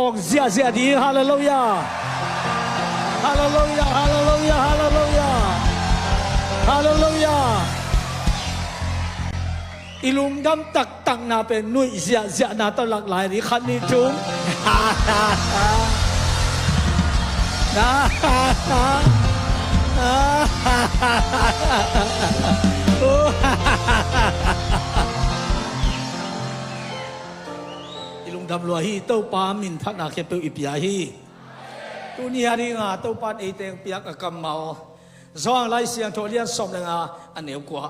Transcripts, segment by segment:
องเสียเสียดีฮาเลลูยาฮาเลลูยาฮาเลลูยาฮาเลลูยาฮาเลลูยาอีลุงดำตักตังนาเป็นนุ่ยเสียเสียนาตหลากหลายนี่คันนี้จุ้มอีลุงดำลัวฮีเต้าปามินพักนาเก็บเปอีปียฮีตัวนี้ฮาริงาเต้าปานเอเตงเปียกกำเมาซ่องไล่เสียงโทเลียนสมเลยงาอันเหนียวกว่า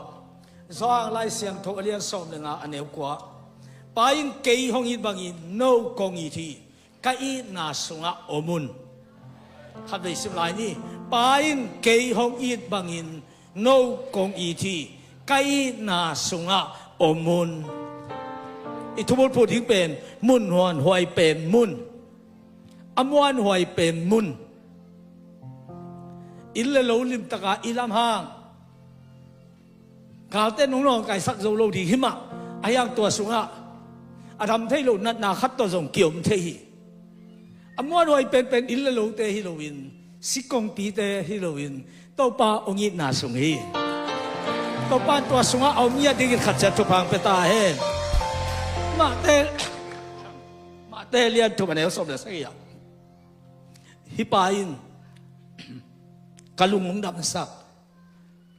ซ่องไล่เสียงโทเลียนสมเลยงาอันเหนียวกว่าไปอินเกยห้องอินบางอินโนกงอีทีกะอีนาสุงะอมุนขัดได้สิบลายนี่ไปอินเกยห้องอินบางอินโนกงอีทีกะอีนาสุงะอมุนอีทุบพูดถึงเป็นมุนหวนหวยเป็นมุนอมวนหวยเป็นมุนอินเลโลลิมตะกาอิลามห้างข่าวเต้นน้องๆไก่สักโซโลดีหิมะอายังตัวสุงะอาทำให้โลนัดนาคัดตัวส่งเกี่ยวมเทหิอมวนหวยเป็นอินเลโลเตฮิโลวินสิกงปีเตฮิโลวินตัวปาองค์นาสุงฮีตัวปาตัวสุงะเอาเมียดิ้งขัดจัดทุพังเปตาเฮมาเตเลียนทุกวันเอลสอบเดสักอย่างฮิปาอินกลุงมุงดำสัก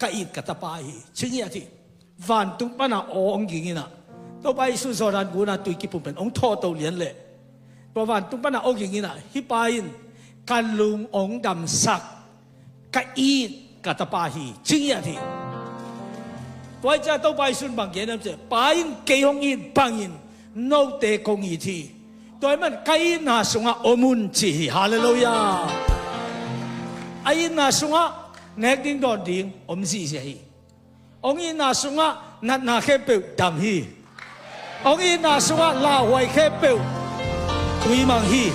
กอิดกตาปาฮีชิญญาที่วันตุปนาองกิงินะตัวไปสุสานกูนาตุยกิปุเป็นองทอตัวเลียนเล่ตัววันตุปนาองกิงินะฮิปาอินกลุงองดำสักกอิดกตาปาฮีชิญญาที่ตัวจะตัวไปสุนบางเย็นนั่นเจ้ปาอินเกยองอินบางอินโนเตกงอีทีตัวมันกอินาสุงะอมุนจีฮาเลลูยาไอ้นาสุงะเนกดิ้งดอนดิ้งอมซีเสียฮีองอินาสุงะนัดนาเข้เปิวดำฮีองอินาสุงะลาหวยเข้เปิววิมังฮี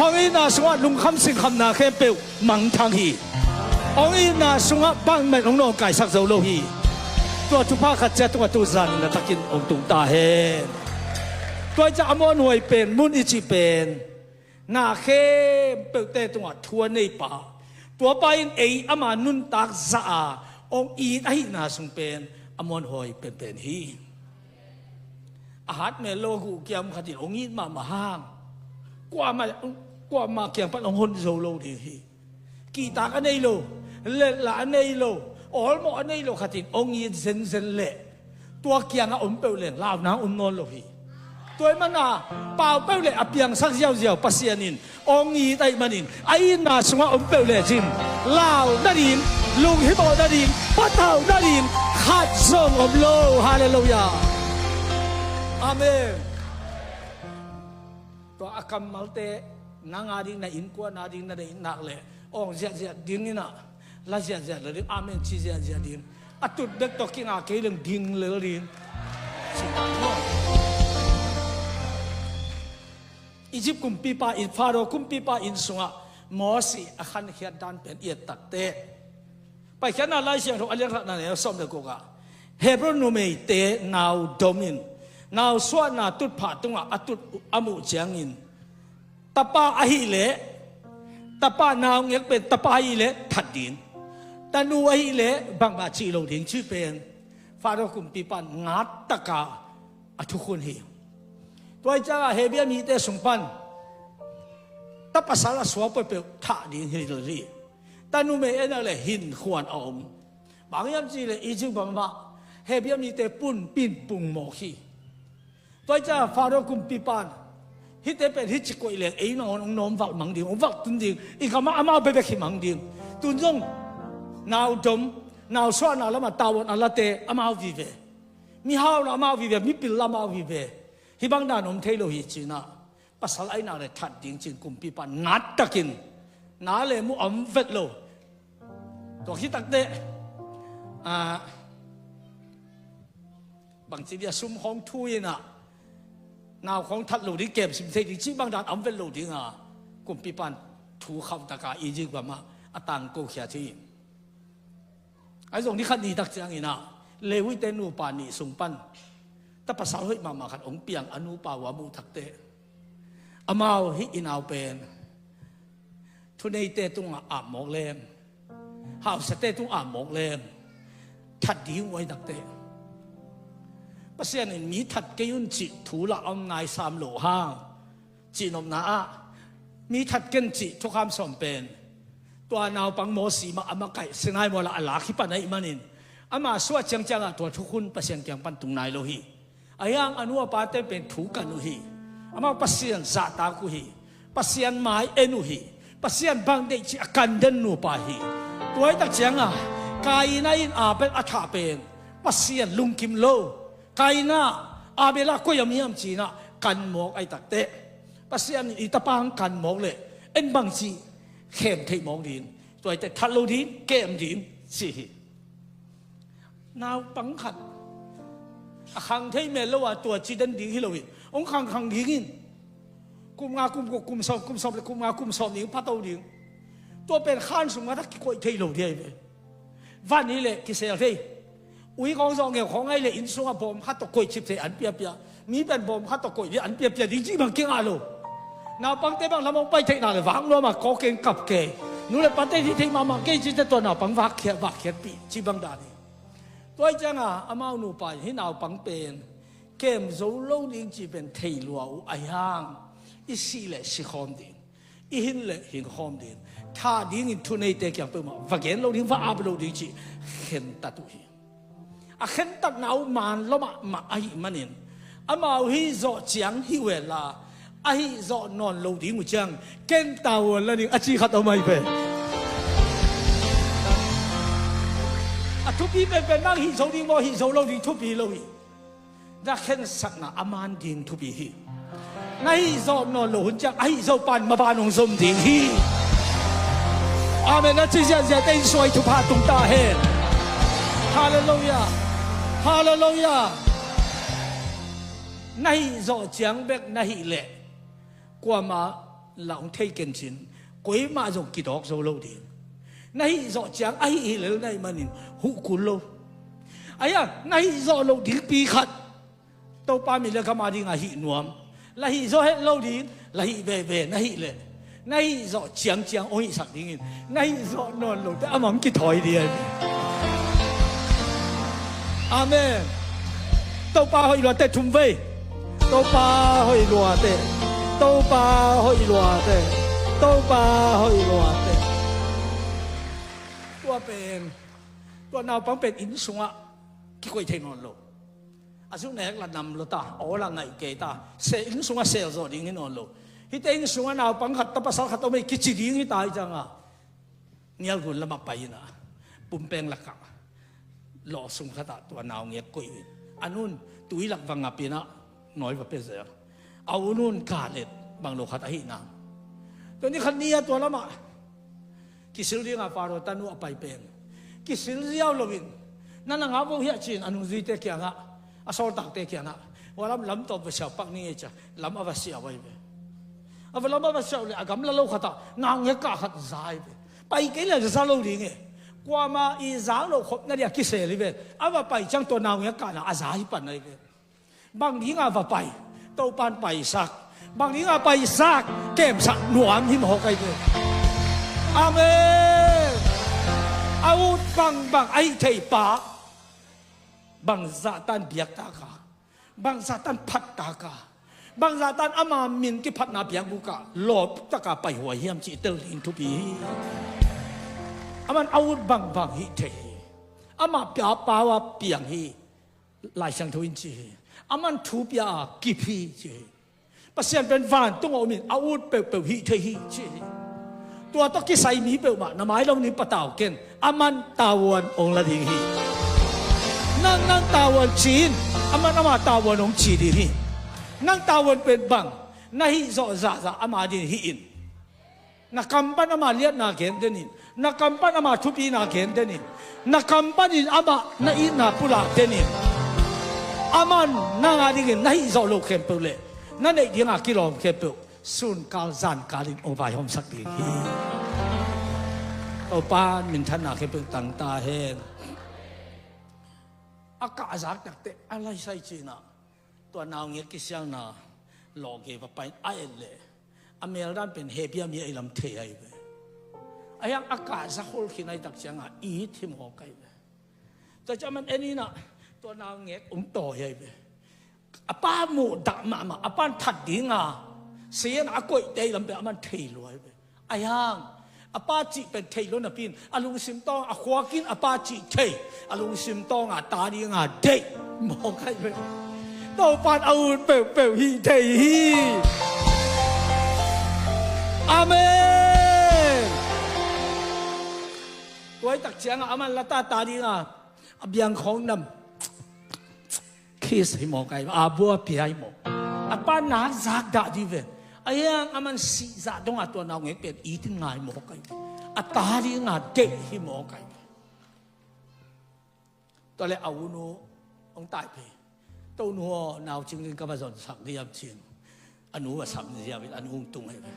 องอินาสุงะลุงคำสิงคำนาเข้เปิวมังทังฮีองอินาสุงะบังเม็ดองน้องไก่สักโซโลฮีตัวทุพาขัดเจตัวตุซันนะตะกินองตุงตาเฮตัวจะอมอนหวยเป็นมุนอิจิเป็นนาเข้เปิวเตตัวทัวในป่าตัวไปเออามานุนตักซาองอีไอนาสุงเป็นอมอนหวยเป็นฮีอาหารเมโลกูเกี่ยมขัดองอีมาห้างกว่ามาเกี่ยมปันองหนโซโลดีฮีกีตากันในโลเล่ละในโลออลโมอันนี้โลขัดองอีเซนเล่ตัวเกี่ยงอมเปลเล่ลาวน้ำนอนโลฮีตัวมันน่ะเปล่าเปล่อเปียงสักเจียวปัสยานินองอีไตมันนินไอ้น่าสงะอมเปล่จิมลาวนาดินลุงฮิโบนาดินปัตเตานาดินขัดส่งอมโลฮาเลลูยาอาเมนตัวอากัมมัลเตนางอาดิงนาอินกัวนาดิงนาดินนักเล่องเสียดิงนี่น่ะลาเสียเลยอาเมนชีเสียดิงอัตุดเด็กตอกิงอาเกลิงดิงเลยดินอียิปต์กุมปีปาอินฟาโรกุมปีปาอินสุงะมอสีอาคันเขียนดันเป็นเอียดตักเตะไปแค่นั้นไล่เสียงทุกอันเลี้ยงนั่นเองสมเด็จกูกะเฮบรอนเมย์เตะนาวดมินนาวสวนาตุดผาตุงะอตุดอมุเจียงอินตะปาอหิเลตะปานาวเงี้ยเป็นตะปาอหิเลถัดดินแต่นูอหิเลบางบาจีโลดิงชื่อเป็นฟาโรกุมปีปานงัดตะกาทุกคนเฮียตัวจ้าเฮเบียมีแต่สงปันแต่ภาษาละสวบไปเปท่าดินเฮลีแต่นูเมเอ็นอะไรหินขวานอมบางยามจีเลยอีจิงบังมาเฮเบียมีแต่ปุ่นปิ่นปุ่งหมอกขี้ตัวจ้าฟาโรกุมปีปานฮิตเป็นฮิตจิกวยเลยไอ้น้องน้องวักมังดิงวักตุนดิงอีกคำว่าอามาเบเบขิมังดิงตุนจงนาวดมนาวสวนาละมาตาวันอาลาเตอามาวิเวมีฮาวละอามาวิเวมีปิลละมาวิเวฮิบังดานอมเทโลฮิจินะภาษาไอ้นาเลยทัดดิ้งจินกุมปีปานนัดตะกินนาเลยมุอมเวทโลตัวคิดตักเตะบางทีเดียซุ่มของทุยนะนาวของทัดโลดิ้งเก็บสิบเทดิ้งจิบังดานอมเวทโลดิ้งกุมปีปานถูคำตะกาอีจิกว่ามาอตังโกเขียทีไอ้ตรงนี้ขัดนี้ตักเจียงอีนะเลวิเตนูปานีสุงปันแต่ภาษาเฮ้ยมาขัดองเปียงอนุปาวามุทักเต amau hi inau pen thu nei te tung a mok lem hau sa te tung a mok lem thật đi ngoài đặc tế bác sĩ này mỹ thật cái yun chỉ thủ là ông ngài sam lộ hang chỉ nôm na mỹ thật cái chỉ cho khám sòng bền tua nào bằng mô xì mà ama cái sinh hai mô là lá khi bạn ấy mà nín ama suy chăng chăng à tua thu hun bác sĩ chẳng ban tung này lo hi ai ang anu apa te pen thu kan lo hi ama bác sĩ giả ta ku hi bác sĩ mai enu hi bác sĩ bang de chỉ akan den nu pa hi tuai tak chăng à cái này bên thả bên bác sĩ lung kim lô cái na bên là coi yếm chỉ na cần mọc ai tắc tệ bác sĩ ít bang cần mọc lệ anh bằng gì kèm thấy mọc điên tôi tại thắt lô điên kèm điên gì nào bằng khát hàng thấy mẹ lâu à tuổi chỉ đến điên hi lâu ông hàng điên cùng ngà cùng sọp điên phát đầu điên tôi bên khan sung ngà thắc coi thấy lâu điênวันนี้เลยกิเซลที่อุ้ยกองซองเกี่ยวของไอ้เลยอินสุงอาบอมฮัตตะกุยชิบเสียอันเปียเปียมีเป็นบอมฮัตตะกุยอันเปียเปียจริงๆมันเก่งอะไรน่าปังเต้บังลำมองไปที่ไหนเลยวังล้อมาก็เก่งกับเกยนู่นเลยปังเต้ที่มาเก่งจริงๆตัวน่าปังวักเขียนปีจีบังดานี่ตัวจังอ่ะอามาหนูไปที่น่าปังเป็นเกมโซโล่จริงๆเป็นเทลัวไอ้ห่างอีสิเลยสิคอมดินอีหินเลยหินคอมดินถ้าดิ้งทุนในเตะอย่างเปิดมาว่าเกณฑ์เราดิ้งว่าอาบเราดิ้งจีเห็นตัดตัวเองเห็นตัดหนาวมันล้มมาไอ้มันเองมาหิจอจังหิเวลาไอ้จอนอนเราดิ้งมุจังเกณฑ์ตาวันละนี่อาชีพขัดเอาไม่เป็นทุบปีเป็นนั่งหิโซดิ้งว่าหิโซเราดิ้งทุบปีเราอีนักเห็นสักนะอามันดิ้งทุบปีหิไอ้จอนอนเราหุ่นจังไอ้จอปันมาปานองสมดิ้งหิ阿门！那这下子等于说就怕动大黑，哈利路亚，哈利路亚。那一座江北那一类，过嘛老太跟前，过嘛就基督做路的，那一座江哎一类那么人好古路，哎呀，那一座路的比卡，到把米了干嘛的啊？一诺，那一座黑路的，那一白那一类。那一座讲我一场灵，那一座暖路的阿mamki台的，阿门。都把去落地ทุ่ม飛，都把去落地，都把去落地，都把去落地。ตัวเป็นตัวนาวปังเป็นอินสุงะกี่คนเทนอนโลอาสุนัยละนำโลตาโอละไงเกตาเซอินสุงะเซลโซดิ้งนอนโลฮิตเองสุงะนาวปังขัดตะปัสสาวะขัดตัวไม่กิจดิ้งฮิตายจังอ่ะเนี่ยกุลละมาไปนะปุ่มแปงละกะหล่อสุงขัดตัวนาวเงี้ยกุยอันนู้นตุยหลักวังอาปีนะน้อยกว่าเป็นเสียเอานู้นกาเล็ดบางโลขัดหินางตัวนี้คันนี้ตัวละมากิสิลเรียงอาฟาโรตันูอไปเป็นกิสิลเรียวลวินนั่นน่ะงาบุเฮียจีนอนุจิตเตกียงะอาสอตักเตกียงะว่าล้ำตัวไปเสียปักนี่จ้ะล้ำอวสิเอาไว้ไปเอาไปล้ำอวสิเอาเลยอากำละโลขัดนางยักษ์ขัดใจไปกี่เลยจะซาโลดิ้งเกว่ามาอีสาวโลขบนั่นเดียกิเสรีเป็นเอาว่าไปจังตัวนางยักษ์น่ะอาสาฮิปันเลยบางทีงาว่าไปโตปันไปสักบางทีงาไปสักเก็บสักหนวมหิมหอกไอ้เลยอาเมนอาวุธบางไอ้เทปาบางซาตันเบียกตากาบางซาตันพัดตากาบางซาตันอามามินที่พัดนาเบียกบุกาหลบตากาไปหัวเหี้ยมจีเตอร์ลินทุบีอามันอาวุธบางฮิเทอามาเปียปาวาเปียงฮีลายช่างทวินจีอามันทูเปียกิพีจีปัสเซียนเป็นฟานต้องเอามินอาวุธเปลวฮิเทฮีจีตัวตะกี้ใส่มีเปล่ามาหน้าไม้ลงนี้ปะเต่าเก่งอามันตาวันองละดีฮีนั่งตาวันจีนอามันอามาตาวันองจีดีฮีนั่งตาวันเป็นบังน่าฮิโซซาอามาดีฮีอินนักกำปั้นอามาเลียดนาเก่งเดนินนักกำปั้นอามาทุบีนาเก่งเดนินนักกำปั้นอามาน่าอินนาปุระเดนินอามันนั่งอะไรกันน่าฮิโซโลเข็มเปล่าเลยนั่นเองที่นักกิโลเข็มเปล่าสุนกาลจันกาลินโอบายหอมสักทีตัวปานมินทันนักเพิ่งตั้งตาเห็นอากาศจากนักเตะอะไรใส่จีน่ะตัวนาวเงี้ยกิเซียงน่ะหลอกเก็บไปไอ้เลย อเมริกันเป็นเฮบียมีไอ้ลำเทยไปไอ้ยังอากาศสักคนขี้ในตักเสียงอีที่หมอไก่ไปแต่จะมันเอ็นี่นะตัวนาวเงี้ยต่อใหญ่ไปป้าหมูดักมาป้าถัดดิ้งเสียงอากอยได้ลำเปมันเทลอยไปไอ้ยังป้าจีเป็นเทลนะพินลุงซิมต้องขวากินป้าจีเทลุงซิมต้องตาดีเด็กหมอไก่ไปตัวปานเอาเปลวฮีเทฮีอาเมนตัวไอ้ตักเสียงมันละตาดีเบียงของนำคิสให้หมอไก่บัวเปียให้หมอป้าหนาจากด่าดีเวนไอ้ยังมันสีจากตรงตัวนาวเงี้ยเป็นอีที่ง่ายหมอไก่ตาดีเด็กให้หมอไก่ตัวเลยเอาหนูองตายไปตัวหนูนาวจริงๆก็มาสอนสักเดียบจริงอนุว่าสักเดียบอนุตุงให้ไป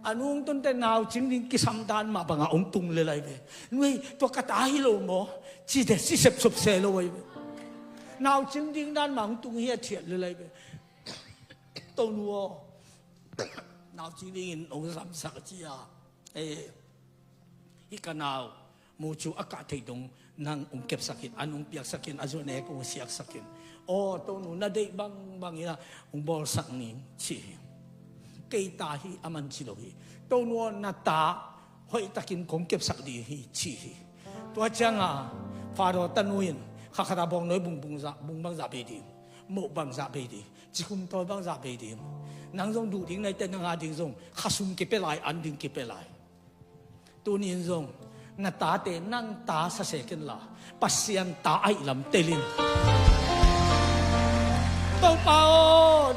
อนุต้นแต่นาวจริงๆกิสัมดานมาบังองตุงเลยไปนุ้ยตัวกระต่ายโลโมจีเดสิเสพสุบเซโลไว้นาวจริงๆด้านมาองตุงเฮียเทียดเลยไปตัวหนูนาวจริงๆองสัมสักจีอีกนาวมูจูอากาศที่ตรงนั่งองเก็บสักินอันองเปียกสักินอาจุเนกองเสียกสักินตัวหนูน่าได้บางอย่างองบอลสักนิดชีกีตาฮีอามันชิโลฮีตัวหนูน่าตาหอยตะกินองเก็บสักดีฮีชีตัวจังฟาโรตันวินข้าขดาบองน้อยบุงบังซาเบดีโมบังซาเบดีจิคุมตัวบังซาเบดีนังทรงดูดิ้งในเต้นนังอาดิ้งทรงข้าซุ่มเก็บไปหลายอันดิ้งเก็บไปหลายตัวนี้ทรงนาตาเตนั่งตาสะเสกันละปัสยันตาไอลำเตลินตัวเปล่า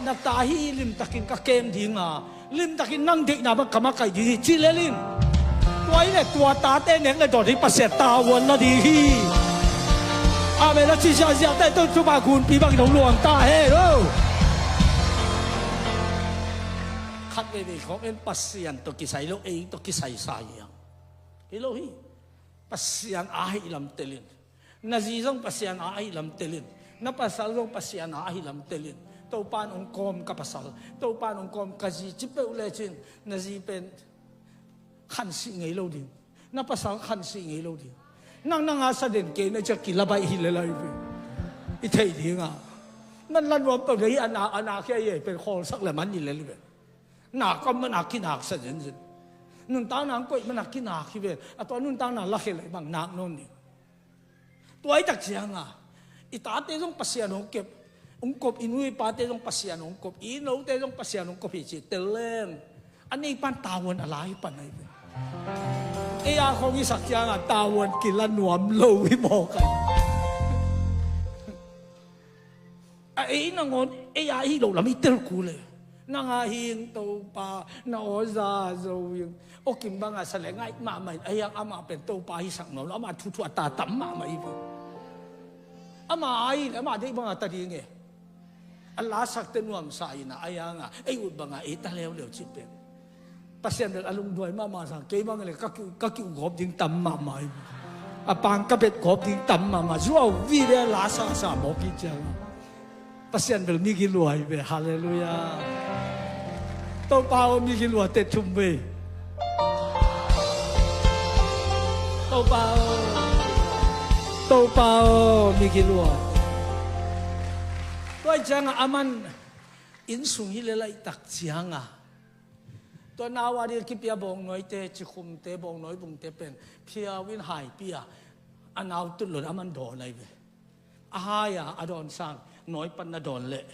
นาตาฮีลิมตะกินกะเกมดิ้งลิมตะกินนั่งเด็กนาบังกะมาไก่ดีจิเลลินไว้เนี่ยตัวตาเต้เน่งเลยโดดที่ปัสยันตาวันละดีฮีอาเมล่าชิชาเสียแต่ต้นชุบาคุณปีบังหลงหลวงตาเฮ้โรขัดเวทีของเอ็นปัสยันตัวกิใส่โลเองตัวกิใส่สายยังฮิโลฮีปัสยันอาฮิลำเตลินนาจีซงปัสยันอาฮิลำเตลินนับปัสสาวะปัสยันอาฮิลำเตลินตัวปานองคอมกับปัสสาวะตัวปานองคอมกะจีจิเปอุเลจินนาจีเป็นขันสิงห์โลดินนับปัสสาวะขันสิงห์โลดินนั่งอาสเดนเกนจะกินละใบหิเลไลไปอีเทียดิ้งนั่นลันวันตัวนี้อนาแค่ยัยเป็นคอสักละมันหิเลไลไปหนักก็มันหนักกินหนักเสียจริงนุ่นตาหนังก็มันหนักกินหนักที่เป็นตัวนุ่นตาหนักละเหลยบางหนักโน่นนี่ตัวไอ้ตักเสียงอีตาเตจงปัสยานองเก็บองกบอินุยปาเตจงปัสยานองกบอินูเตจงปัสยานองกบพิจิตเตเลนอันนี้ปันตาวันอะไรปันไหนไอ้ยาของอีสักอย่างตาวันกินละหนวมโลวิบอกกันไอ้นางอนไอ้ยาฮีโลละไม่เตลกูเลยนางอาหิงตัวปานาโอซาโซวิงโอกิมบังอาสเลงไอ้มาไม่ไอ้ยังอามาเป็นตัวปาฮิสังโนแล้วมาทุตาตั้มมาไม่เป็นอามาไอ้อามาได้บังอาตัดยังไงอัลลาสักเตนวมสายนะไอ้ยังไอ้อุดบังอาไอ้ตะเลวเลวจิตเป็นปัสยันเดอารมณ์ด้วยมาสังเกตบังเลยก็คิวกบดิ้งตั้มมาไม่อาปังก็เป็นกบดิ้งตั้มมาจัววิเดลาสาบอกกิจงปัสยันเดอมีกิลวยเบฮาเลลูยาตัวเปล่ามีกินหัวเต็ดชุมเบตัวเปล่ามีกินหัวตัวจังอามันอินสุงฮิเลไลตักเสียงตัวนาวารีกิปียบองน้อยเตจิคุมเตบองน้อยบุงเตเป็นเพียวินหายปียอันเอาตุลอามันโดนอะไรเบอาหายอดอนสังน้อยปันนาโดนเละ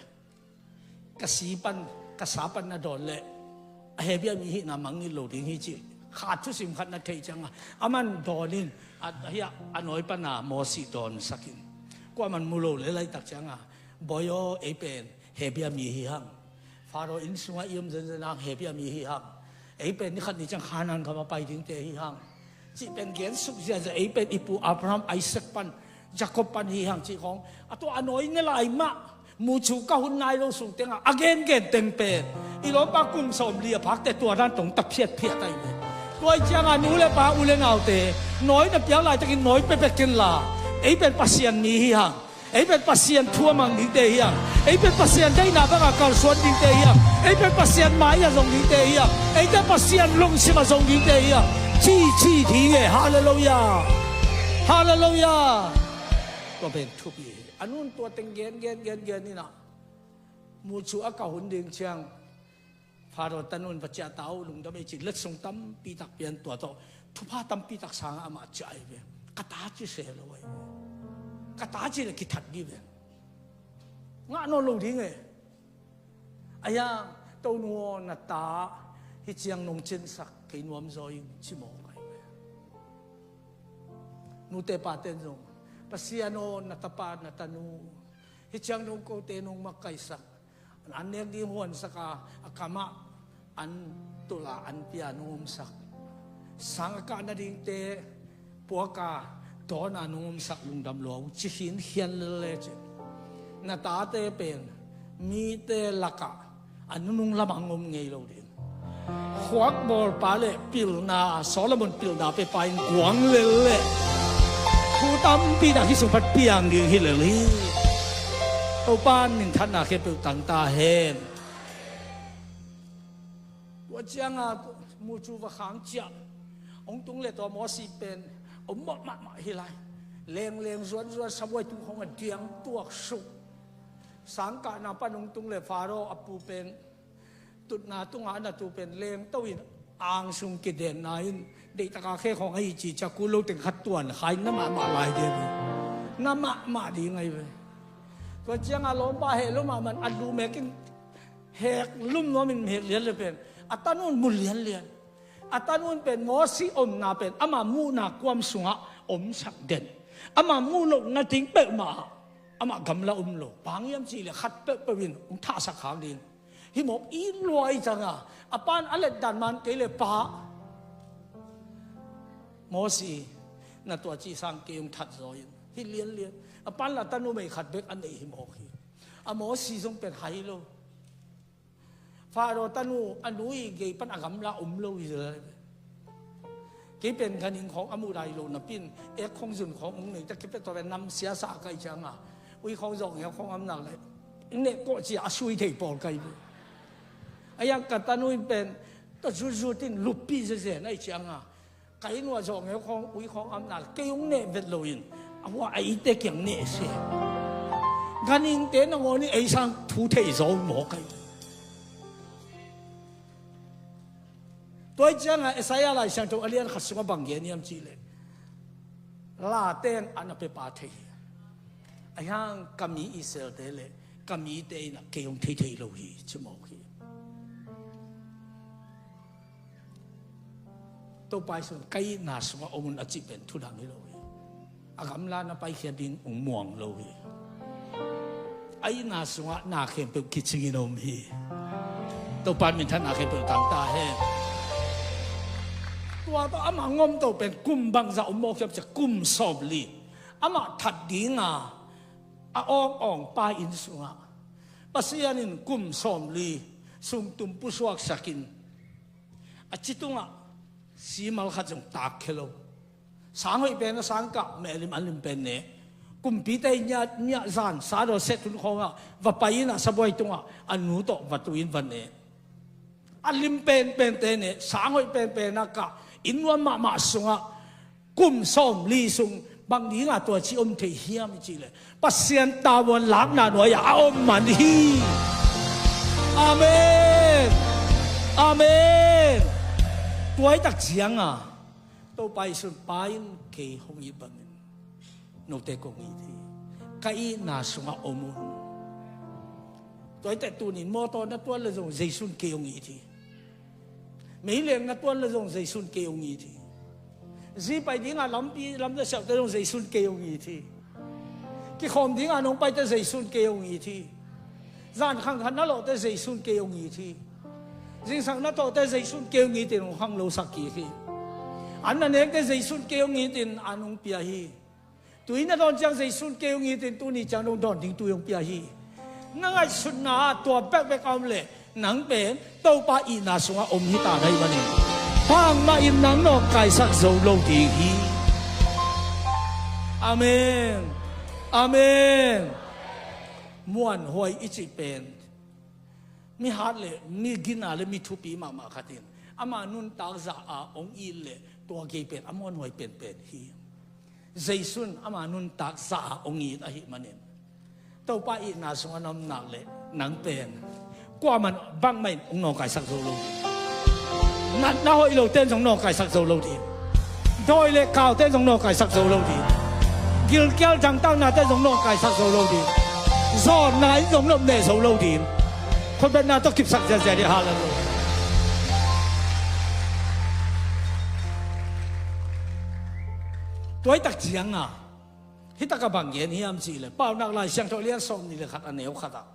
กสีปันกษาปันนาดอนเละเฮบียมีหินามังนิโลดิ้งฮิจิขาดทุสิมขัดนักเทจังอามันดอนินเฮียอันน้อยปันนาโมสีดอนสักินกว่ามันมุโลเลยไล่ตักจังบอยเอเป็นเฮบียมีฮิฮังฟาโรอินสุงอิมเซนนังเฮบียมีฮิฮังเอเป็นนี่ขัดนี่จังขานันเขามาไปถึงเตฮิฮังจีเป็นเกียนสุกเสียจะเอเป็นอิปูอับรามไอเซกปันจักรปันฮิฮังจีของตัวอันน้อยนี่ละไอมะมูชูก้าหุ่นนายเราสูงเต็งagain เต็งเป็นอีโลปากุมสมเลียพักแต่ตัวนั้นตรงตะเพียดได้เลยตัวเจ้าหนูเลยปาอุเลงเอาเตน้อยนับยาวลายตะกินน้อยเป็นกินลาไอเป็นปัสยันมีฮิฮัง ấy bên pasien thua mang đi tê hiang ấy bên pasien đây na bang akal suan đi tê hiang ấy bên pasien mai ya zong đi tê hiang ấy bên pasien long sim zong đi tê hiang chi chi thi nghe hallelujah hallelujahก็เป็นทุบอีอันนู้นตัวเต็งเย็นนี่นะมูชูอากาหุ่นเดียงเชียงฟาโรตันนู้นปัจจัยเต้าลุงดำเอจิเล็ดส่งตั้มปีตักเปลี่ยนตัวโตทุพาตั้มปีตักสางอามาใจเว้ยกระตาจีเสลเลยกระตาจีเลยกิทัดดีเว้ยงานโนลุงทิ้งเลยอายาตัวนัวนัตตาฮิเจียงนงเจนสักกินวมซอยชิโมไงเว้ยนูเตปาเตนซงPasiano natapad na tanu hityang nung ko tenong makaisak an neng di huan saka akama an tula an piano umsak sangka na ding te puaka don anong umsak lungdam lo chihin hian leche na ta te pen mi te laka anung lamang ngei lo din huak bol pale pil na Solomon pil na pe pain guang leผู้ตั้มปีนักที่สุพัดเปียงดีฮิเลลีตัวบ้านนินทันนาเคเปิลต่างตาเห็นตัวเจียงอ่ะมูจูว่าขังเจียองตุงเลตัวมอสีเป็นอมหมดมาฮิไลเลงส่วนสมวยตุงของเดียงตัวสุกสังกานาปนงตุงเลฟาโรอปูเป็นตุนาตุงหานาตูเป็นเลงตัวอินอ่างสุงกิเดนนายเด็กตะกาแค่ของไอ้จีจะกูรู้ถึงขัดตัวใครน้ำมาลายเดียวน้ำมาดีไงเว้ยก็เจ้าอารมณ์บ้าเหตุลุ่มมันอัดดูแม่กินเหกลุ่มน้อมันเหกเลี้ยนเลยเป็นอัตนู้นมุลเลี้ยนอัตนู้นเป็นมอสีอมนาเป็นอามามูนาความสุงะอมสักเด่นอามามูนกนาทิ้งเปิดมาอามากำละโลบางยามจีเลยขัดเปิดวินท่าสักขาวดินฮิมอกอีลอยจังอ่ะอาปานอะไรดันมันเกลี่ยป้ามอสีนั่นตัวจีสังเกยงทัดรอยฮิเลี้ยนอาปานละตันนูไม่ขัดเบกอันนี้ฮิมอกฮีอามอสีทรงเป็นไฮโลฟาโรตันนูอันนู้นเกี่ยปันอากำละโลอีเลยเกี่ยเป็นกันยิงของอามูไรโลนับปินเอ็กของส่วนขององค์หนึ่งจะเกี่ยเป็นตัวเป็นนำเสียสาไกจังอ่ะวิของรองเหี่ยวของอำนาจเลยเนี่ยก็จะอาศัยที่ปอลไกไอ้ยังกัตนุนเป็นตัวจุดๆที่ลุปีเสียในเชียงอ่ะไก่หนัวจงเงี้ยของวิของอำนาจเกี่ยงเนี่ยเป็นลอยเอาว่าไอ้เด็กอย่างเนี่ยเสียกันยิงเต้นงอนี่ไอ้ช่างทุเทศโหมกไก่ตัวเจ้าไอ้สายอะไรช่างตัวเลี้ยนขัดสมาบังเงียนี่ยมจีเลยลาเต้นอันนั้นเป็นปาเทไอ้ยังกามีอิสราเอลเลยกามีเต้นเกี่ยงเทลอยชิโมกีตัวไปส่วนไก่นาสว่าอมุนอจิเป็นทุดังนี่เลยอากำลานาไปเขียนดินองม่วงเลยไอ้นาสว่านาเขียนเป็นกิจงินอมฮีตัวไปมีท่านนาเขียนเป็นต่างตาเห็นตัวตัวอามางอมตัวเป็นกุมบังจะอมโมกจะกุมสอบลีอามาถัดดีงาอ่องปาอินสุงะปัสยานินกุมสอมลีสุงตุมปุสวกสักินอจิตุงะสีมัลขัดจงตากเคโลสางให้เป็นสางกับแม่ลิมอันลิมเป็นเนี่ยกุมปีเตยเนี่ยจานสาดเสตุนของอ่ะว่าไปน่ะสบายตุงอ่ะอันนู้โตวัตุอินวันเนี่ยอันลิมเป็นเตเนี่ยสางให้เป็นนักกะอินวันมาสุงะกุมสอมลีสุงบางทีอ่ะตัวชีอมเทียมจีเลยปัสเซียนตาวันหลังน่ะหน่วยอมมันฮีอาเมนอาเมนตัวไอ้ตักเสียงอ่ะตัวไปสุดไปเกี่ยหงยิบังโนเตกงอีทีไก่น่าสงะอมุนตัวไอ้แต่ตัวนี้มอตอนนั้นตัวละจงใจสุนเกี่ยงอีทีไม่เลี้ยงนั้นตัวละจงใจสุนเกี่ยงอีทีจีไปดิ้งอ่ะลำจะเสาแต่จงใจสุนเกี่ยงอีทีกี่คนดิ้งอ่ะน้องไปแต่ใจสุนเกี่ยงอีทีจานข้างขันนั่นเราแต่ใจสุนเกี่ยงอีทีริงสังนัตโตแต่ใจสุนเกี่ยงอีตินของข้างโลสักกี่ทีอันนั้นเองแต่ใจสุนเกี่ยงอีตินอันนงเปียฮีตัวนี้ตอนจังใจสุนเกี่ยงอีตินตัวนี้จังนงตอนทิ้งตัวยงเปียฮีนั่งไอ้สุนนาตัวแป๊กเอาเลยหนังเป็นโตปาอินาสงะอมหิตาได้บ้านี่ฟังมาอินนังนอกไก่สักโซโลดีฮีอาเมน อาเมนม้วนหวยอิจิเป็นมีฮัดเลยมีกินอะไรมีทุปีมาขัดินอามานุนตากจะองอีเลยตัวเกเป็นอามวนหวยเป็นฮีเจสุนอามานุนตากจะองอีอะฮิมันเองตัวป้าอีน่าสงนำหนักเลยหนังเป็นกว่ามันบังไม่องนอกไก่สักโซโลนัดน่าหอยโลเต้นสองนอกไก่สักโซโลทีโดยเล็กข่าวเต้นสองนอกไก่สักโซโลทีกิลแก้วจังตั้งนาเต้นสองนอกไก่สักโซโลทีซอนไหนสองนอกเนโซโลทีคนเป็นนาต้องกิบสักเจดีฮาลันตัวตักเสียงอ่ะที่ตะกบังเย็นที่ยามจีเลยเป่านักลายเสียงตัวเลี้ยงส่งนี่เลยขัดอันเหนียวขัดอ่ะ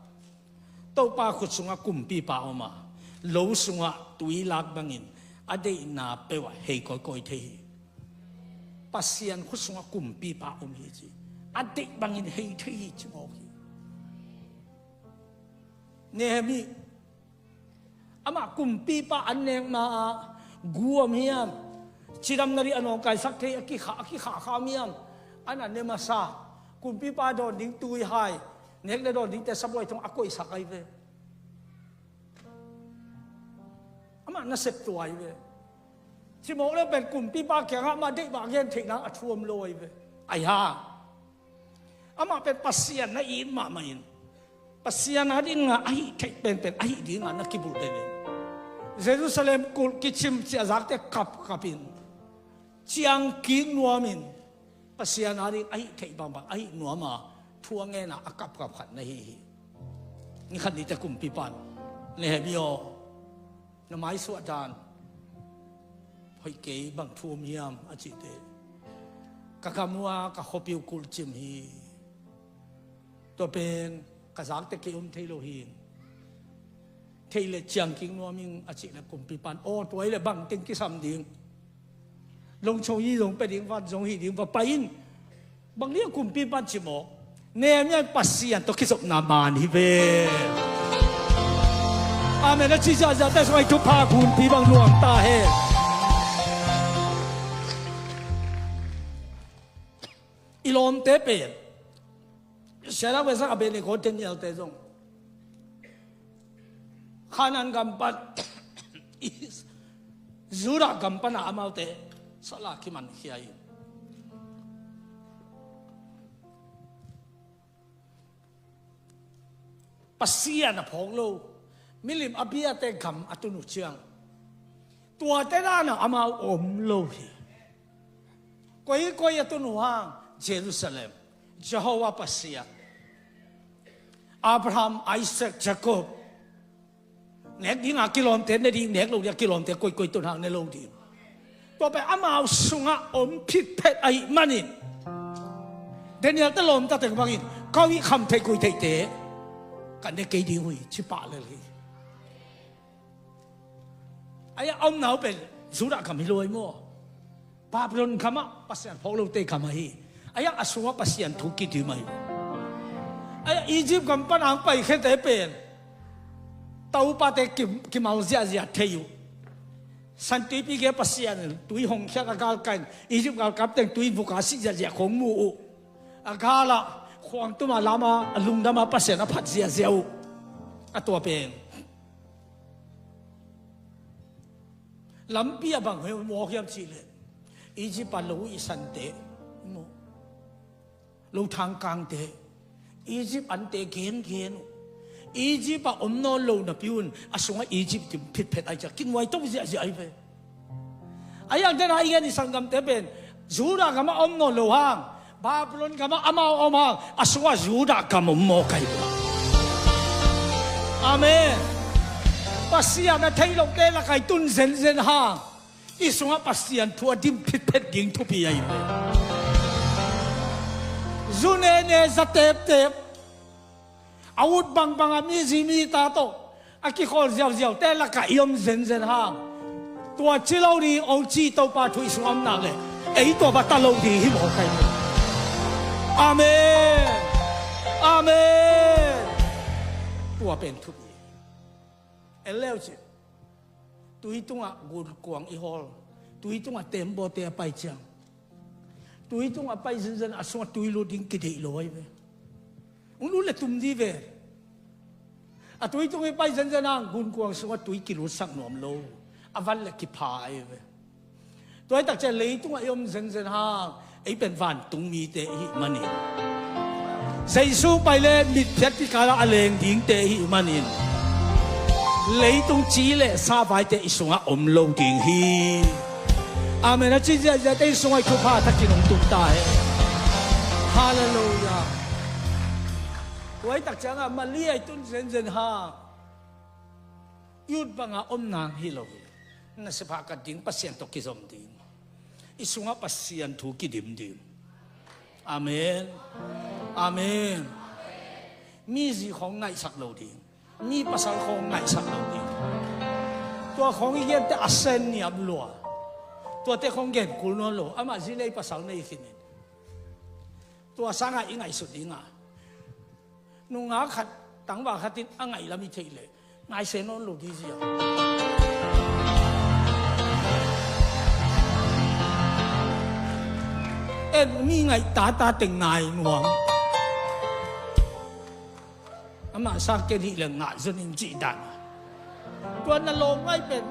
ตัวป้าขุดสุงะกุมปีป้าออกมาโลสุงะตุยลักบังอินอดีตนาเปว่าเฮยก้อยเทยปัสยันขุดสุงะกุมปีป้าอมฮีจีอดีตบังอินเฮยเทยจิโมกีเนฮมีอามากุมปีป้าอันเนงมากัวมียมชิดำนารีอันองไก่สักเทอกิขาข้ามียมอันนั้นเนมาซากุมปีป้าโดนดิ้งตุยหายเนกได้โดนดิ้งแต่สบายตรงอากอยสักไอเวอามาน่าเสพตัวไอเวชิโมกแล้วเป็นกุมปีป้าแข่งมาได้บางเย็นถึงนังอัฐวมลอยเวไอ้ฮะอามาเป็นปัสยันนะอินมาอินปัสยันนั้นงาไอ้เป็นไอ้ดีงานักกิบุเดนเยรูซาเล็มกุลกิชิมเสียจากแต่กับอินเชียงกินนัวมินปัสยันนั้นไอ้เทบางไอ้นัวมาทัวเงินอากับขันนี่นี่ขันนี้จะกุมปีปันเนี่ยบิโอน้ำไม้สวดจานหอยเก๋บางทัวมียมอาจิตเตกะกำมัวกะขบิวกุลจิมฮีตัวเป็นกะสักแต่เกี่ยมเทโลฮีเทเลเจียงกิงนัวมิงอาจิและกุมปีปันโอ้ตัวเลยบางติงกิสัมดิงลงโชยี่ลงไปดิงวันลงฮีดิงว่าไปอินบางเรื่องกุมปีปันจิโมเนียมีปัสยันตัวคิดสบนามานิเวอาเมนจิจาจะแต่สมัยทุกภาคุณพี่บางหลวงตาเฮอีลมเตเปนเสนาเวสักเบนิโกเทนยัลเตจงขานันกัมปันจูระกัมปันอามาเตสลาคิมันเฮียยปัสยันพงโลมิลิมอภิยาเตคำอตุนุเชียงตัวเตน่านะอามาอมโลฮีก้อยอตุนุฮังเยรูซาเล็มเยโฮวาปัสยันอับราฮัมไอแซคยาโคบเน็กดิ้งกิโลเมตรเนี่ยดิ้งเน็กโลดีกิโลเมตรก้อยตุนหางในโลดีตัวไปอามาสุงะอมพิษเพชไอมันนี่เดี๋ยวนี้ตลอดตั้งแต่บางอินเขาวิคำเทกุยเทกันได้กี่ดีหุยชิบะเลยไอ้อมหนาวเป็นสุราคำฮิโลยมั่วปาปรนคำว่าปัสยันพอเราเตะคำฮีไอ้อสุวะปัสยันทุกิดีไหมไอ้อียิปต์คำปัญหาไปแค่แต่เป็นเต้าปาเตกิมาเซียเทียสันติปีเกปัสยันตุยหงเชียกาลกันอียิปต์กาลกับแต่ตุยบุกาสิจะของมูอากาละควงตัวมาลามาลุงดามาปัสยันพัดเสียเสียวตัวเป็นลำปีบังเฮมอเฮียมชีเลอียิปต์ลูอีสันเตลูทางกลางเตอียิปต์อันเตเขียนอียิปต์อมโนลูนับยุนอาศัยอียิปต์ผิดเผ็ดไอจะกินไว้ต้องเสียไอไปไอ้ยังเดินไอ้ยันสังกัมเตเป็นจูดากรรมอมโนลูฮังบาปลนกรรมอามาอมฮังอาศัยจูดากรรมโมกัยอาเมนปัสยันนะเทโลเกละไก่ตุนเซนฮางอีสงะปัสยันทัวดิมผิดเผ็ดยิงทุบีไอเมจูเนสเต็บอาวุธบางมีตาโตอากิคอลเจียวแต่ละไก่ยมเซนฮางตัวจิโลดีองจีโตปาทุยสงอมนักเลยไอตัวบัตตาโลดีหิมโอไกอาเมนตัวเป็นทุบีเอเลวจิตุยตุงะกูกวางอีฮอลตุยตุงะเต็มโบเตไปจัง ตุยตรงอภัยสินอาสวตุยโลดิ้งกิเดลอยเว้องรู้เลยตุ่มดีเว้ตุยตรงอภัยสินนางกุนกวางสวตุยกิโลสักหน่อมโลอวันเล็กกิพายเว้ตัวไอ้ตักจะเลยตรงอยมสินห่างไอ้เป็นวันตุงมีเตหิมันนี่ใส่สู้ไปเลยมิดเพชรที่กาลาเลงดิ้งเตหิมันนี่เลยตรงจีเลยซาบายเตอิสงะอมโลดิ้งฮีอาเมนะจีจะได้สงไอ้คุพาทักกินองตุตาฮาเลลูยาไว้ตักจังอ่ะมาเลี้ยตุนเซนฮายุดบังอ่ะอมนางฮิโลนั่นสภาพกันดิ้งปัสยันตกิจอมดิ้งอิสงะปัสยันถูกกิดิมดิ้งอาเมนอาเมนมีสิของไงสักโลดิ้งมีภาษาของไงสักโลดิ้งตัวของอีเย็นแต่อาเซนเนี่ยบลัวตัวเตะของเก่งกุลนโลอามาจีเลยภาษาในฟินิตัวสังหารยังไงสุดยังไงนุ่งอาขัดตั้งว่าขัดติดยังไงละมิเทเลยนายเซนนโลดีเสียมีไงตาติงนายงวงอามาสักเกนี่เรื่องงานส่วนนี้จีดันตัวนโลไม่เป็น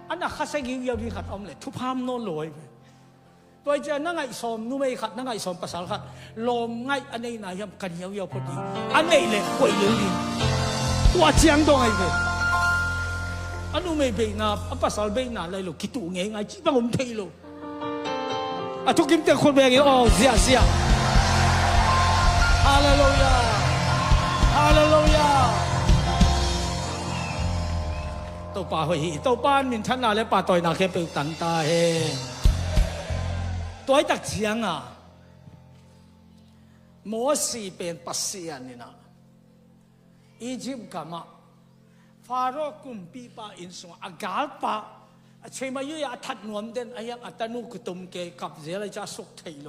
อันนั้นข้าศึกยิ่งดีขัดอมเลยทุพามโน่ลอยตัวเจ้านั่งไอ้สมนู่ไม่ขัดนั่งไอ้สมภาษาขัดลมไงอันนี้นายยังกันยาวพอดีอันนี้เลยคุยเรื่องนี้ตัวเจียงตัวไงเป็นอันนู้ไม่เป็นนะภาษาเป็นนะอะไรหรอกคิดตัวไงไงจีบผมเทโลทุกทีมเตะคนเป็นไงอ๋อเสียฮาเลลูยาฮาเลลูยาตัวป่าหอยตัวบ้านมินชันนาและป่าต่อยนาเข้มเป็นตันตาเฮตัวไอ้ตักเชียงอ่ะโมสีเป็นปัสเซียนนี่นะอียิปต์กามาฟาโรห์กุมปีปาอินสงอากาลปาเชื่อมาเยอะทัดนวมเด่นไอ้ยังอัตนุกุตุมเกกับเจริญจะสุกไทยโล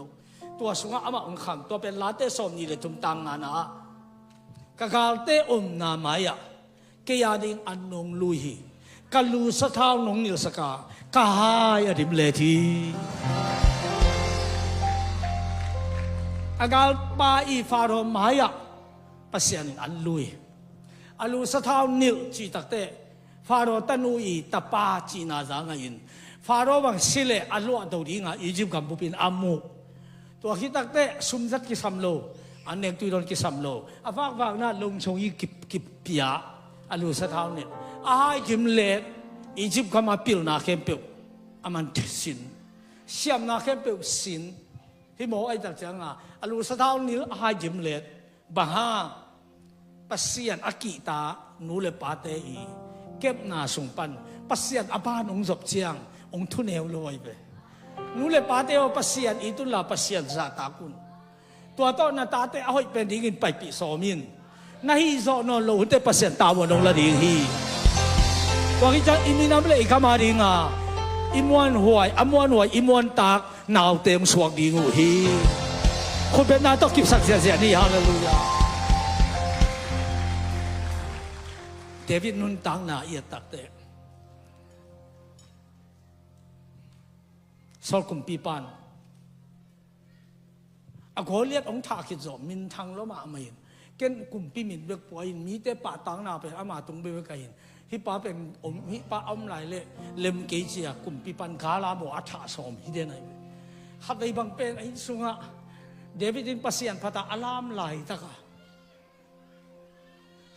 ตัวสงอามาองขังตัวเป็นลาเตสอมนี่เลยทุมตังงานะกากาลเตอมนามายะเกียดิงอันนงลุยกัลูสะท้าวนงนิลสกากาหายดิมเลทีอากาลปาอีฟาโรมายะปัสยานิอันลุยอลูสะท้าวนิลจีตักเตฟาโรตันูอีตาปาจีนาจางอินฟาโรบังสิเลอลูอัดดีงาอียิปต์กัมพูปินอามูตัวคิดตักเตสุมจัดกิสัมโลอันเนกตุยดอนกิสัมโลอาฟากน่าลงชงอีกิบปียะอลูสะท้าวนิลอาให้จิมเลอียิปต์ก็มาปิลนาเข้มเปิลอามันสินเสียมนาเข้มเปิลสินที่หมอไอ้ตักจังอ่ะอลูสะท้าวนิลอาให้จิมเลบางฮาปัสยันอากิตานูเลปาเตอีเก็บนาสงปันปัสยันอาบานองจบเจียงองทุนเอวลอยไปนูเลปาเตอปัสยันอีตุลาปัสยันซาตากุนตัวโตนาตาเตอหอยเป็นดิ้งไปปีสอมินนาฮิโซโนโลเตปัสยันตาวนองละดิ้งฮีว่ากิจอิมินาเบลอีกามาดิ้งอ่ะอิมวันหวยอิมวันตากนาวเต็มสวกดิ้งหูฮีคนเป็นนาต้องกิบสักเสียนี่ฮาเลลูยาเดวิดนุนตังนาเอียตักเตะสอลกุมปีปันอากอเลียดองทาคิดจอมินทางล้มาไม่เห็นเก่นกุมปีมินเบกปอยมีแต่ป่าตังนาเป็นอามาตรงเบกไกนฮิป้าเป็นฮิป้าอมไหลเล่เล็มเกจิยกุมปีปันกาลาโบอัฐาสอมฮิเดนัยขัดไอ้บางเป็นไอ้สุงะเดวิดินปัสยันพัตตาอลามไหลตะกะ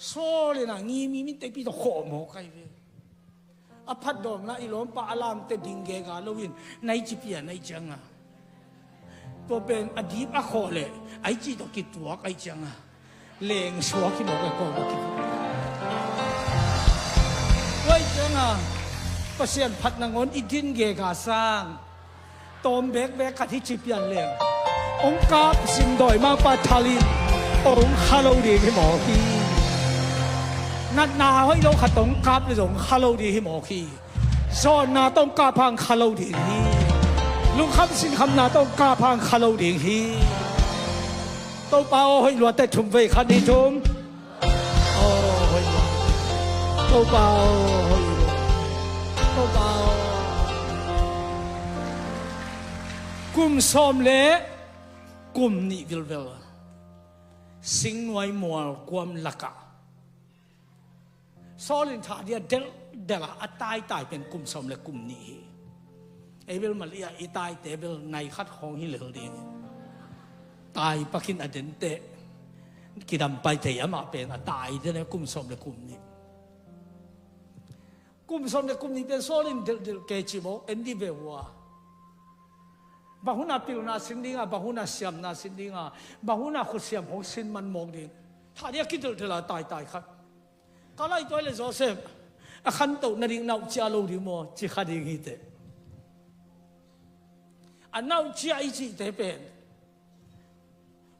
โซ่เลยนะงี้มีเตปีตะโขมหัวใครเว้ยอภัดดอมนะอีหลอมปะอลามเตดิงเกกาลวินในจีเปียในจังอ่ะตัวเป็นอดีตอะโคเลยไอจีตกิตัวไอจังอ่ะเลงชัวขี้หมอกไอโกกิตัวไอจังอ่ะปัสยันพัดนางอนอีดินเกกาสร้างตอมเบกขัดที่จีเปียนเลงองค์การสินดอยมาปาทาลินองค์ฮาโลดีขี้หมอขี้นัดนาให้เราขัดตรงกราบในตรงฮาโลดีให้หมอขี้ซอนนาต้องกราบพังฮาโลดีฮีลุงคำสินคำนาต้องกราบพังฮาโลดีฮีต้องเป่าให้หลวงแต่ทุ่มไฟขัดดีทุ่มโอ้ให้หลวงต้องเป่าให้หลวงต้องเป่ากุมซ้อมเละ kum ni vilvel sing noi mual kwam laka solin tha dia del dela atai tai pen kum som le kum ni evel malia itai tebel nai khat khong hi lel ding tai pakin adente kidam pai te ama pen atai de ne kum som le kum ni kum som le kum ni pen solin del ke chibo endi bewa bahuna pilna sindinga bahuna siam na sindinga bahuna khusiam ho sin man mong din tha dia kidel dela tai tai khat kalai toile Joseph a khan to na ring nau cha lo ri mo chi khading hi te a nau chi ai chi te pen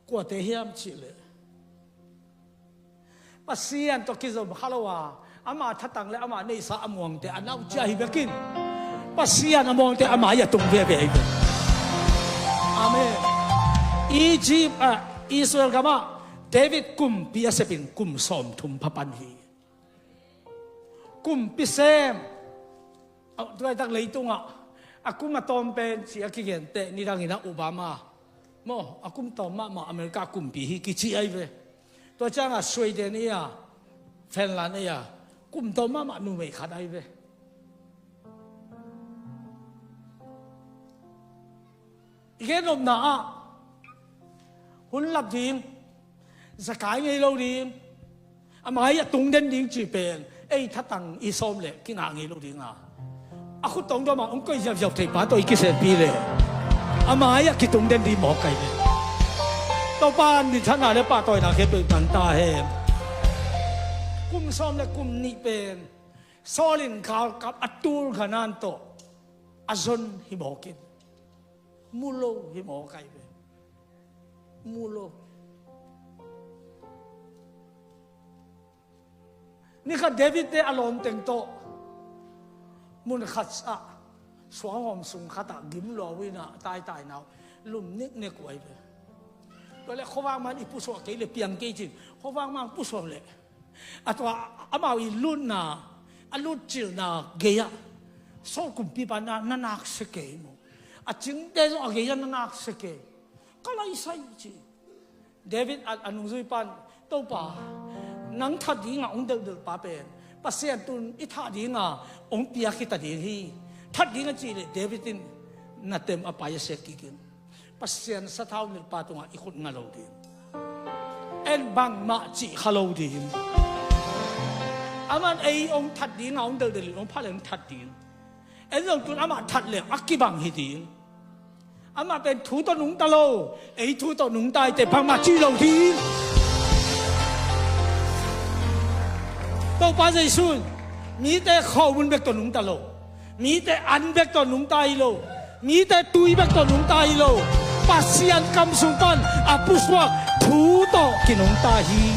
ko te hiam chi le pasian to ki zo halawa ama thatang le ama nei sa among te a nau chi hi bekin pasian among te ama ya tung ve ve amen Egypt Israel kama David kum pia sepin kum som thum phapan hi kum pisem tuai tak leitunga aku ma tom pen si akigen te ni rangina Obama mo akum tom ma America kum pi hi ki chi ai ve to changa Sweden ya Finland ya kum tom ma nu mei khat ai ve igen nom na hun lap ding zakai ngei lo ding amai ya tung den ding chi pen ei thatang I som le ki nga ngei lo ding a aku tong do ma ong koi jap jap thei pa to ki se pi le amai ya ki tung den di mo kai le to pan ni thana le pa to na ke pe tan ta he kum som le kum ni pen solin khal kap atur khanan to azon hi mo kin mulo hi mo kai be mulo ni kha David te alom teng to mun khat sa swang hom sung khata gim lo wina tai tai naw lum nik nek wai be to le khowang man ipu so ke le piang ke jin khowang mang pu so le atwa amawi lun na alut chil na geya so kum pi pa na nanak se ke mo a ching te so geya nanak se ke kalai sai chi David anung zui pan to pa nang thật đi ngà ông được được bà bền, bà xem tuần ít thật đi ngà ông bia khi thật đi hi, thật đi ngà chỉ để David tin nát tem ở bài sẽ kỹ kiến, bà xem sát thao được bà tung à ít ngà lâu đi, em bằng mạ chỉ khá lâu đi, aman ấy ông thật đi ngà ông được được ông phát lên thật đi, em rồi tuần aman thật lên ác kỳ bằng hi đi, aman bên thủ tao nung ta lâu, ấy thủ tao nung tai để bằng mạ chỉ lâu đi. Đâu bao giờ xuân, mi te khâu mun bek to nung ta lo, mi te an bek to nung tai lo, mi te tui bek to nung tai lo, pasian kam sung pan, apuswa thu to ki nung ta hi.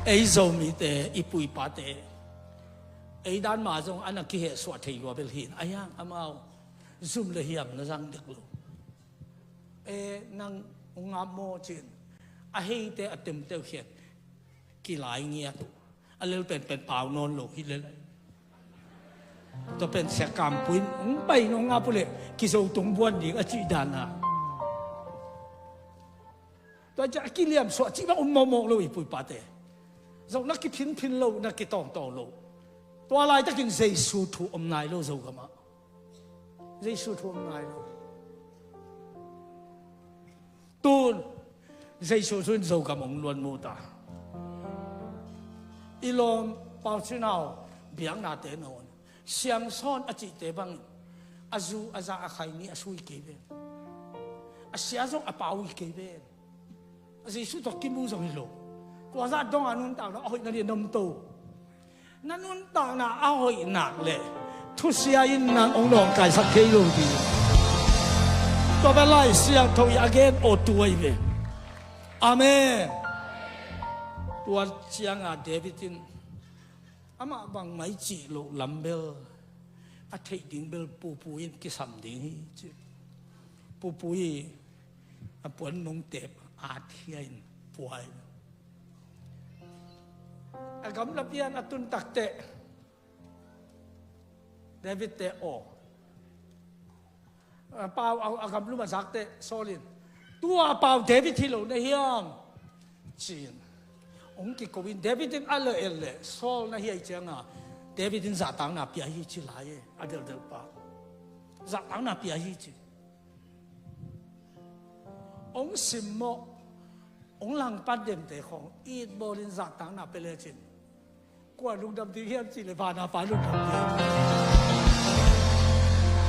Ấy dầu mi te ipui pa te, ấy đan mà dòng anh kia hệ soát thầy qua bên hiền, ai ang amao zoom le hiam na răng được lo, nang ngam mo chin, ahei te atem te hiền. Ki lai nghe tu, alel pen pau non lo hi le, to pen se kam puin, bay no nga pule, ki so tung buan di a chi dana. To ja ki liam so chi ba mo mo lo I pui pa te. Zo na ki phin lo na ki tong lo. To lai ta kin Jesu thu nai lo zo ga ma. Jesu thu nai lo. Tun Jesu sun zo ga mong luan mo ta. Ilom bao nhiêu nào biếng na thế nào, xiang son ở chỉ thế bằng, azu aza khai ni asui kế bên, asia zo apau kế bên, azi su to kim bu zo hilo, tua ra dong anun tao na ahoi na liền nom to, nanun tao na ahoi nạc lệ, thu sia in nang ông long cài sắt kế luôn đi, tua bên lai xiang thôi again o tuai về, amen. Tua chiang a Davidin ama bang mai chi lo lambel a thei ding bel pu in ki sam ding hi chi pu a pon nong tep a thiain puai a gam la pian atun tak te David te o bao agam lu mazak te solin tua bao David hilo na hiam chin ông ki kovin David in alle elle Saul na hi changa David in za tang na pia hi chi lai adel del pa za tang na pia hi chi ông sim mo ông lang pan dem te khong eat bolin za tang na pele chin qua lung dam ti hiam chi le pa na pa lung dam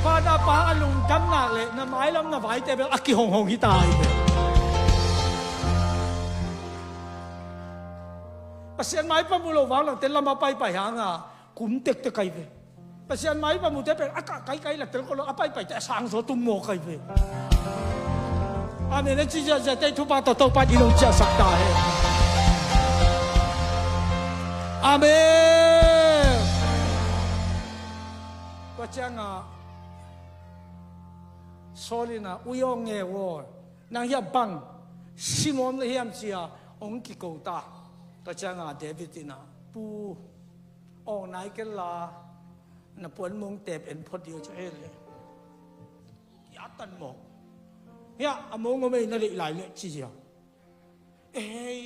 pa na pa lung dam na le na mai lam na vai te be aki hong hong hi tai be pasian mai pa mulo wang lang tel lama pai pai hanga kum tek te kai be pasian mai pa mu te pe aka kai kai la tel ko lo apai pai te sang so tum mo kai be amen chi ja ja te thu pa to pa di long cha sak ta he amen ko changa solina uyong nge wo nang ya bang simon le hiam chia ong ki ko taก็จะงาเดวิดนะปูออกไหนกันล่ะนับปนมงเต็บเอ็นพอดีจะเอเลยยาตันหมกเนี่ยอมงก็ไม่นั่นเลยหลายเลยจีเดียวเอ้ย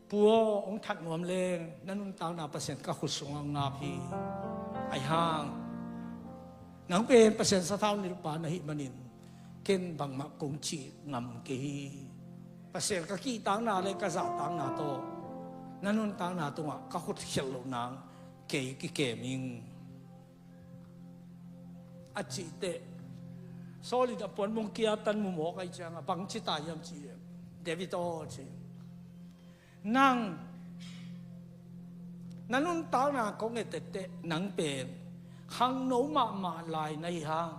ปูองถัดหนวมเลงนั่นนุ่งตาวนาเปอร์เซ็นต์ก็ขุดสงงาพีไอห่างนังเป็นเปอร์เซ็นต์สะท้อนนิรปานหิมันินเก่งบังมะกงจีงำกีpasal kaki tang na le kaza tang na to nanun tang na to ka khut khel lo nang ke ki ke ming achi te solid apon mong kia tan mu mo kai chang bang chi ta yam chi David o chi nang nanun tang na ko nge te te nang pen hang no ma lai nai hang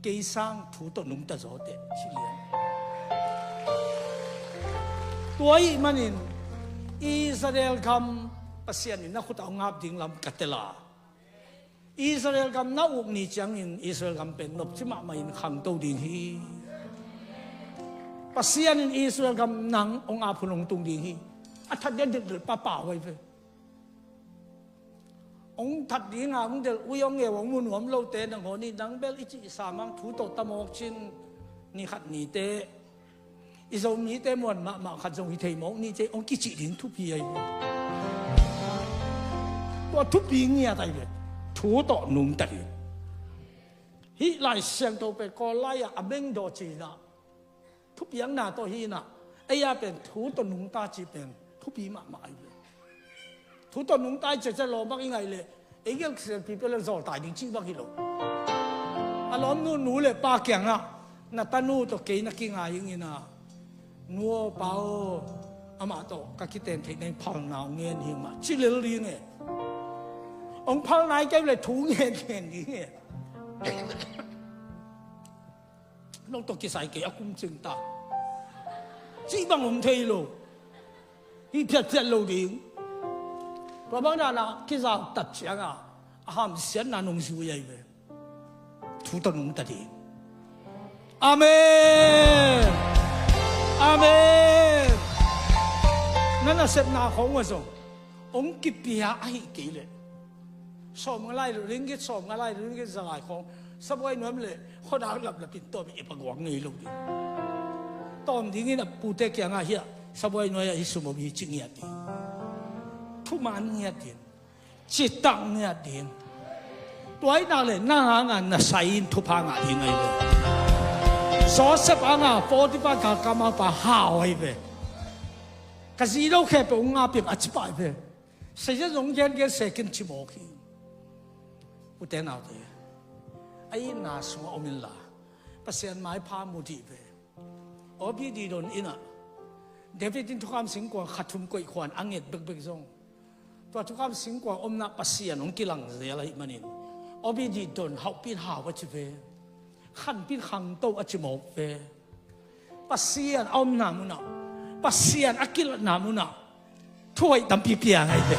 ke sang thu to nung ta zo te chi lianตัวอีมันอินอิสราเอลคำปัสยานินักขุดเอางับดิ่งลำกัตเตลาอิสราเอลคำนักอุกนิจังอินอิสราเอลคำเป็นนบชิมะมาอินขังตัวดิ่งฮีปัสยานินอิสราเอลคำนังองอาพุนองตุงดิ่งฮีอัฐเด็ดเด็ดป่าไว้เพื่อองถัดดิ่งอ่ะองเดลอุยองเงวองมุนหวมโลเตนังหัวนี่นังเบลอิจิสามังถูโตตะโมกชินนี่ขัดนี่เตอีสมีแต่มวนมาขัดทรงที่เทมองนี่เจ้องกิจิดินทุบยัยตัวทุบยิงเนี่ยได้เลยถูต่อนุ่งตัดฮิไลเสียงตัวเป็นกอไล่อะเบ่งดอจีน่ะทุบยังหน้าตัวฮีน่ะไอ้ยาเป็นถูต่อนุ่งตาจีเป็นทุบยิงมาเลยถูต่อนุ่งตาจะรอมากยังไงเลยไอ้เรื่องเสียงพี่เป็นเรื่องสอดตายจริงๆบ้างฮิโลอารมณ์นู่นเลยปากแข็งอ่ะน่ะตานู่ตัวเกยนักกิ้งอย่างนี้น่ะนัวเปล่าอามาโตก็คิดเต็มที่ในพังนาวเงี้ยหิมะชิเลลีเนี่ยองพังนายแกเลยถูเงี้ยนี่น้องตกกิสายเกยกุ้งจึงตาจีบังผมเทโลฮีเพียรโลดิ่งเพราะบางอย่างนะคิดว่าตัดเสียงห้ามเสียงนานงสิวยัยเว้ถูตนงตัดเองอาเมนอาเมนนั่นน่ะเสพนาของว่าส่งองค์กิปยาไอ้กี่เลยสอบอะไรหรือลิงกิสอบอะไรหรือลิงกิสลายของสบายน้อยเลยเขาด่าหลับปิดตัวมีปากหวังเงยลงดิตอนที่นี่นะปูเตกยังไงเฮียสบายน้อยอิสุโมบีจิงเงียดีทุมันเงียดีจิตตังเงียดีตัวไอ้นั่นเลยนั่งงานน่ะใส่ทุพางานยังไงเลยสอสปางาโฟติปากากามาปะหาวไอ้เว้กะซีโลแค่ไปองอาเปียบอธิบายเว้เสียจงเย็นเย็นเสกินชิโมกีอุเทนเอาเถอะไอ้นาสวอมิลลาภาษาไม้พามุดีเว้อบีดีโดนอินะเดวิดทุกคำสิงกว่าขัดทุมกุยขวานอังเงดเบิกซงตัวทุกคำสิงกว่าอมนักภาษาหนองกิลังเสียอะไรมันนี่อบีดีโดนเขาปีนหาวว่าจะเว้ขันพิขังโตอจิโมเปปัสเซียนอมนามุนาปัสเซียนอักิลนามุนาถ้วยดำปีเปียไงเป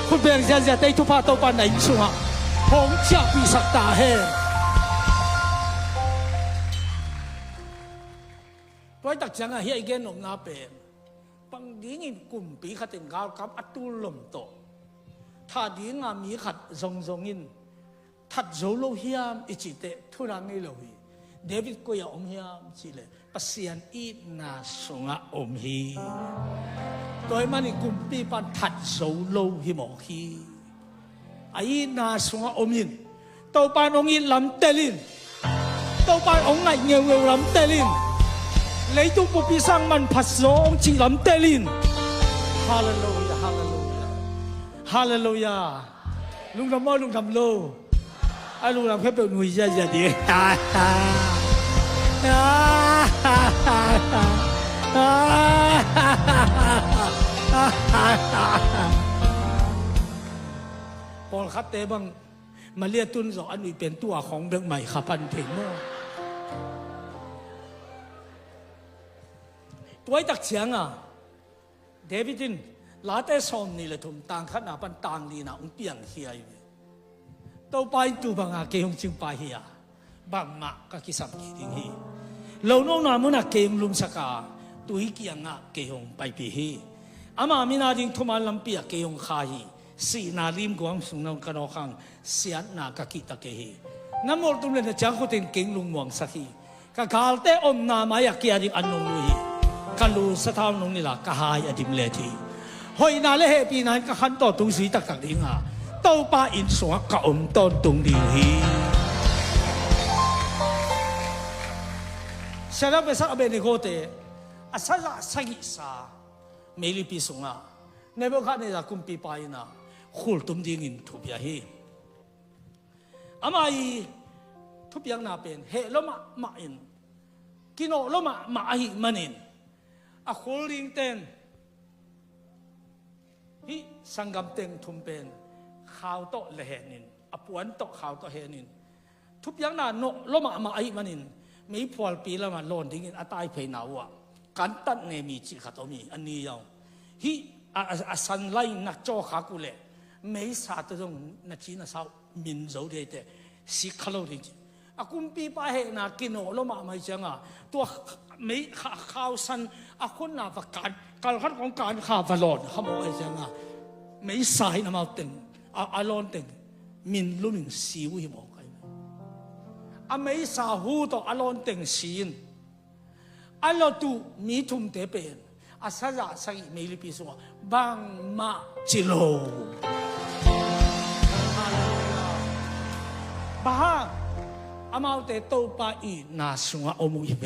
คุณเป็นเจ้าเจ้าได้ทุพาโตปันไหนสุฮะผมจะปีสักตาเฮตัวตักจังอะเฮียเกนองนาเป็นปังดิ้งกลุ่มปีขัดติงกาวกับอัตุลมโตถ้าดิ้งมีขัดทรงอินท thật dấu lâu hiam ít chỉ tệ thu rằng ngay lâu hi David coi ông hiam chỉ lệ pasian ít na sunga hi tôi mà đi cùng pi pan thật dấu lâu hi mỏ hi ai na sunga hin tàu pan ông in làm telin tàu pan ông ngại nhiều làm telin lấy tu bộ pi sang man phát dấu ông chỉ làm telin hallelujah hallelujah hallelujah lung đam lô ai lung làm phép được nuôi ra giờ đi Paul khát tế bằng mà lia tuân rõ anh ủy biến tuaของเรื่องใหม่ขับพันเพลงโม่ตัวตักเสียงอ่ะเดวิดินลาเตซอมนี่แหละทุ่มต่างขนาดปันต่างลีน่ะองเปียงเฮียอยู่ตัวไปตูบังอาเกยงจึงไปเฮียบังมาก็คิดสัมกีดิ้งฮีเราโน้นมุนักเกยงลุมสกาตุยเกียงอ่ะเกยงไปปีฮีอามามินาดิ้งทุมาลำเปียเกยงขาฮีสีนาลิมกวางสุนงกันอคังเสียนากะกิตะเกฮีน้ำมอลตุมเลนจังคุตินเก่งลุงมวงสักฮีกะกาลเตอมนามายากียดิ้งอันนงลุยกันลูสถานนงนี่ละกะหายอดิมเลทีหอยนาเลเหปีนั้นกะขันต่อตุงสีตักตักดิ้งอ่ะเต้าป้าอินสวะกะอมต้นตุงดิ้งฮีเสร็จแล้วไปสักอเบนิโกเตอาศัยสักิสาเมลิปิสุงอ่ะในบุคคลนี้จะกุมปีไปนะขุลตุมดิ้งอินทุบยาฮีอามาอีทุบยังน่าเป็นเฮลมามาอินกินโอลมาฮีมันอินอาขุลลิงเตนฮิสังกัมเต็งทุมเป็นข่าวโตเลเหนินอปวนโตข่าวโตเฮนินทุบยังน่าโนลมาฮีมันอินไม่พอลปีละมันโลนดิ้งอินอัตายเพย์นาวะการตัดเนมีจิขัดอมีอันนี้ยาวฮิอาสันไลนักโจขากุเลไม่สาตัวตรงนักจีนสาวมินโจเดียแต่สิขลุ่ยอากุมปีป้าเฮนักกินโอลมาไม่จังอ่ะตัวไม่ข่าวสันอาคนน่าประกาศการขัดของการข่าวตลอดเขาบอกไอ้จังอ่ะไม่สายน้ำเอาเต็งอาลอนเต็งมินลุ่มสิวหิมอกไอ้อาไม่สาหูต่ออาลอนเต็งศีลอาลอตูมีทุ่มเตเป็นอาศัยสักไม่ลิปิสุงบังมาจิโลบางอามาเตโตปาอีนาสุงอมุยเบ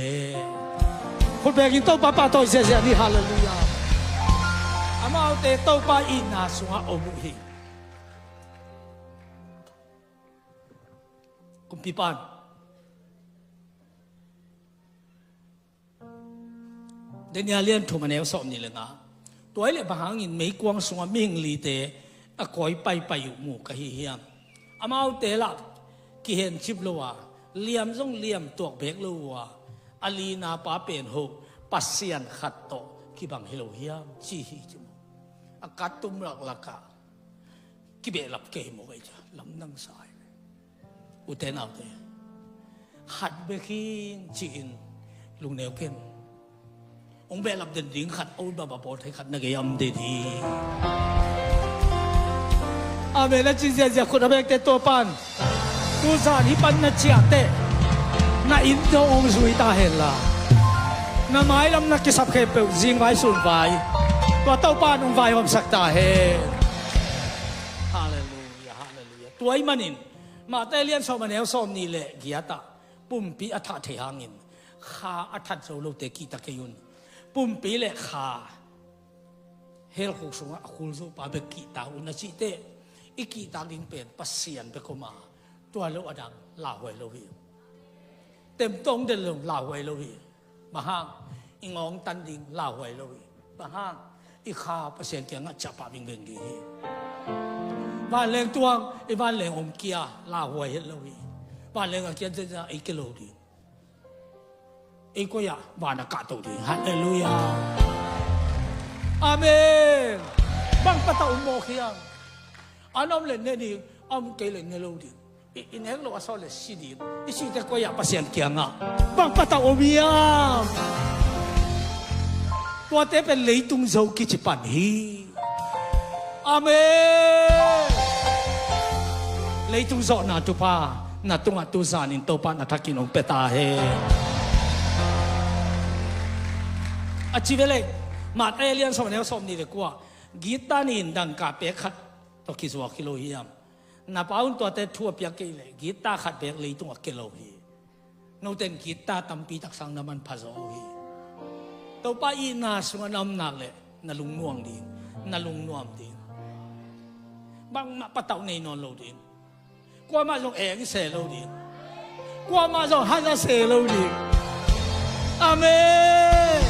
คนเบกินโตปาปาโตเสียนี่ฮาเลลูยาอามาเตโตปาอีนาสุงอมุยกุมพิปานเดี๋ยวนี้เรียนถูกมันแล้วสอบนี่เลยนะตัวไอ้เรื่องบางอย่างไม่กวางสวมมิ่งลีเตะคอยไปอยู่หมู่กับเฮียงอามาเอาเตะละกี่เห็นชิบลัวเลี่ยมส่งเลี่ยมตัวเบกลัวอาลีนาป้าเป็นหกปัสเซียนขัดโตกี่บางเฮโลเฮียมชีฮิจมูอากาศตุ้มหลักกะกี่เบลับเกยโมกไอ้จ้ะลำนั่งสายอุเทนเอาเตะขัดเบกินจีนลุงเนวเกนองเบลับเดินดิ้งขัดเอาบาบาปอดให้ขัดนักยำดีอาเมล่าจีเซียคนอาเบกเตตัวปันตัวสารฮิปันนัดเชียเตน่าอินโดองสุยตาเห็นละน่าไม้ลำนักกิสับเข็บเป็นจิงไว้ส่วนไว้ตัวเต้าปันองไว้ผมสักตาเห็นฮาเลลูยาฮาเลลูยาตัวไอ้มันอินมาแต่เลี้ยงสอบมันแล้วสอบนี่แหละเกียรติปุ่มปีอัฐเทียงินข้าอัฐโซโลเตกีตะเกยุนปุ่มปีเล็กขาเฮลคุกสงะคุลซูปาเบกิตาอุนจิเตอีกีตาลิงเป็นปัสเซียนเบกมาตัวโลอดังลาหวยโลหิเต็มตรงเดินลงลาหวยโลหิมาห้างอีงองตันดิงลาหวยโลหิมาห้างอีขาปัสเซียนเกียงะจับปาบิงเบงกีบ้านเลี้ยงตัวอีบ้านเลี้ยงอมเกียลาหวยโลหิบ้านเลี้ยงเกียนจะอีกิโลดีเอกอยาบานักตัวดีฮาเลลูยาอาเมนบังปะตาอุโมเขียงอันนั้นเล่นเนี่ยอันเกลิ่นเนี่ยรู้ดีอินเฮกโลอาซอลสิดีอิสิเตกอยาปัสเซียนเกียงอ่ะบังปะตาอุมียามตัวเตเป็นเลยตุงโจกิจปันฮีอาเมน lấy tung gió na tu pa na tung tu sa nín tàu pa na thakin ông peta he chỉ về lại mà alien xong này xong đi được qua guitar nín đằng cả bé khát to khi zua kilo hiam na paun to te thua pia ke le guitar khát bé lấy tung kilo hi nô tên guitar tampi tak sang naman phazo hi tàu pa ina sunga nam na le na lung nuang din na lung nuam din bang ma patau nei non lo din qua ma jong eng se lo din qua ma jong han se lo din amen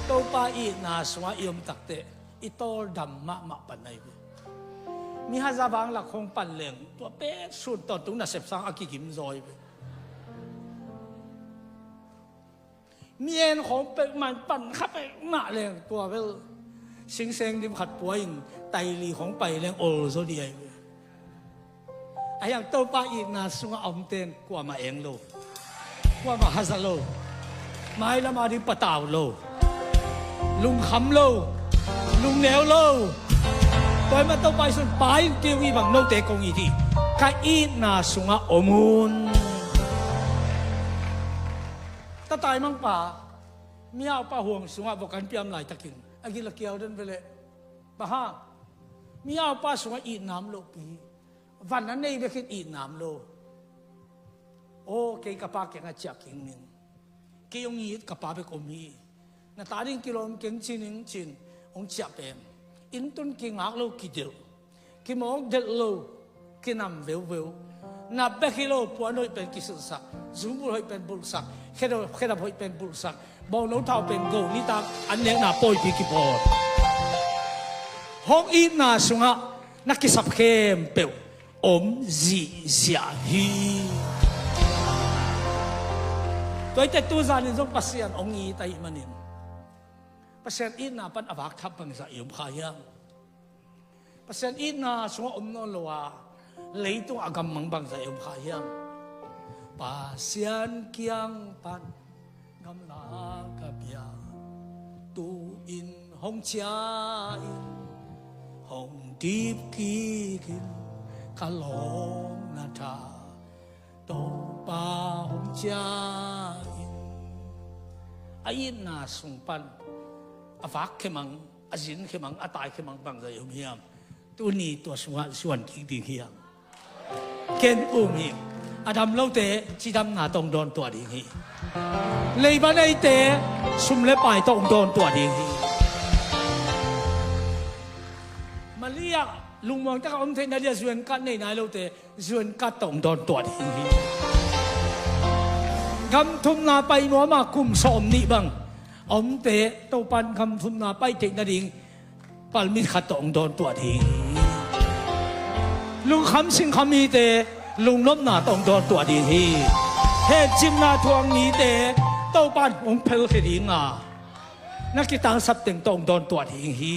tàu pa ina sunga iom takte itol dam ma panai mi haza bang la khong pan leng to pe sun to tung na sep sang akikim zoi miềnของเป็ดมันปั่นขับไปหน้าแรงตัวเวลสิงเซงดิมขัดป่วยไตลีของไปแรงโอโซเดียไอ้ยังโตป้าอีกนาสุงอมเตนกว่ามาเองโลกว่ามาฮัสโลไม้ละมาดิปะตาวโลลุงคำโลลุงแนวโลโดยมาโตไปสุดปลายเกี่ยวกับบังโนเตกงอีทีข้าอีนาสุงอมุนตาตายมั่งป่ามีเอาป่าห่วงสุงะบอกกันเปียมไหลตะกินอากิละเกียวเดินไปเลยป่าห้ามีเอาป่าสุงะอีน้ำโลปีวันนั้นนี่ไปคิดอีน้ำโลโอ้เกยกับป่าเก่งอาจักเก่งหนึ่งเกยงยีดกับป่าไปกมีนาตาดิ้งกิโลมเก่งชินหนึ่งชินองจับเป็นอินตุนเก่งอักโลกิเดียวกิมองเด็ดโลกินำเวลเวลนับเบกิโลปวนอยเป็นกิสุสักซูบุอยเป็นบุลสักแค่เราอยเป็นบุลสักบอลน้องเท้าเป็นโกนี่ตามอันเนี้ยน่าปอยปีกิพอห้องอีน่าสุงะนักกิสับเข้มเปวอมจีเสียฮีตัวแต่ตัวจานินต้องปัสยานองอีไตมันนินปัสยานอีน่าปันอวักทับบังสะยมขายปัสยานอีน่าสุงะอมนนลัวlấy tung agam mang bang sa yom khayam pasyan kyang pan gam la kapya tu in hong cha in hong deep ki kin kalong na tha to pa hong cha in ayin na sung pan avak khemang azin khemang atai khemang bang sa yom hiam tu ni to suan ki ding hiamเกณฑ์อุ้มหิอาดำเล่าเตะจีดำหนาตรงโดนตัวดีฮีเลยบ้านไอเตะซุ่มเล็บไปตรงโดนตัวดีฮีมาเรียกลุงมองตะกอมเทนนาเดียส่วนกันในนายเล่าเตะส่วนกันตรงโดนตัวดีฮีคำทุ่มนาไปหนัวมากุมสอมนี่บังอมเตะโตปันคำทุ่มนาไปเทนนาดิงปัลมิขัดตรงโดนตัวดีลุงคำสิงคำมีเตลุงล้มหน้าต้องโดนตัวดีฮีเฮจิมนาทวงนี้เตโตปันองเพลเฮดิงอ่ะนักกีฬาสับตึงต้องโดนตัวดีฮี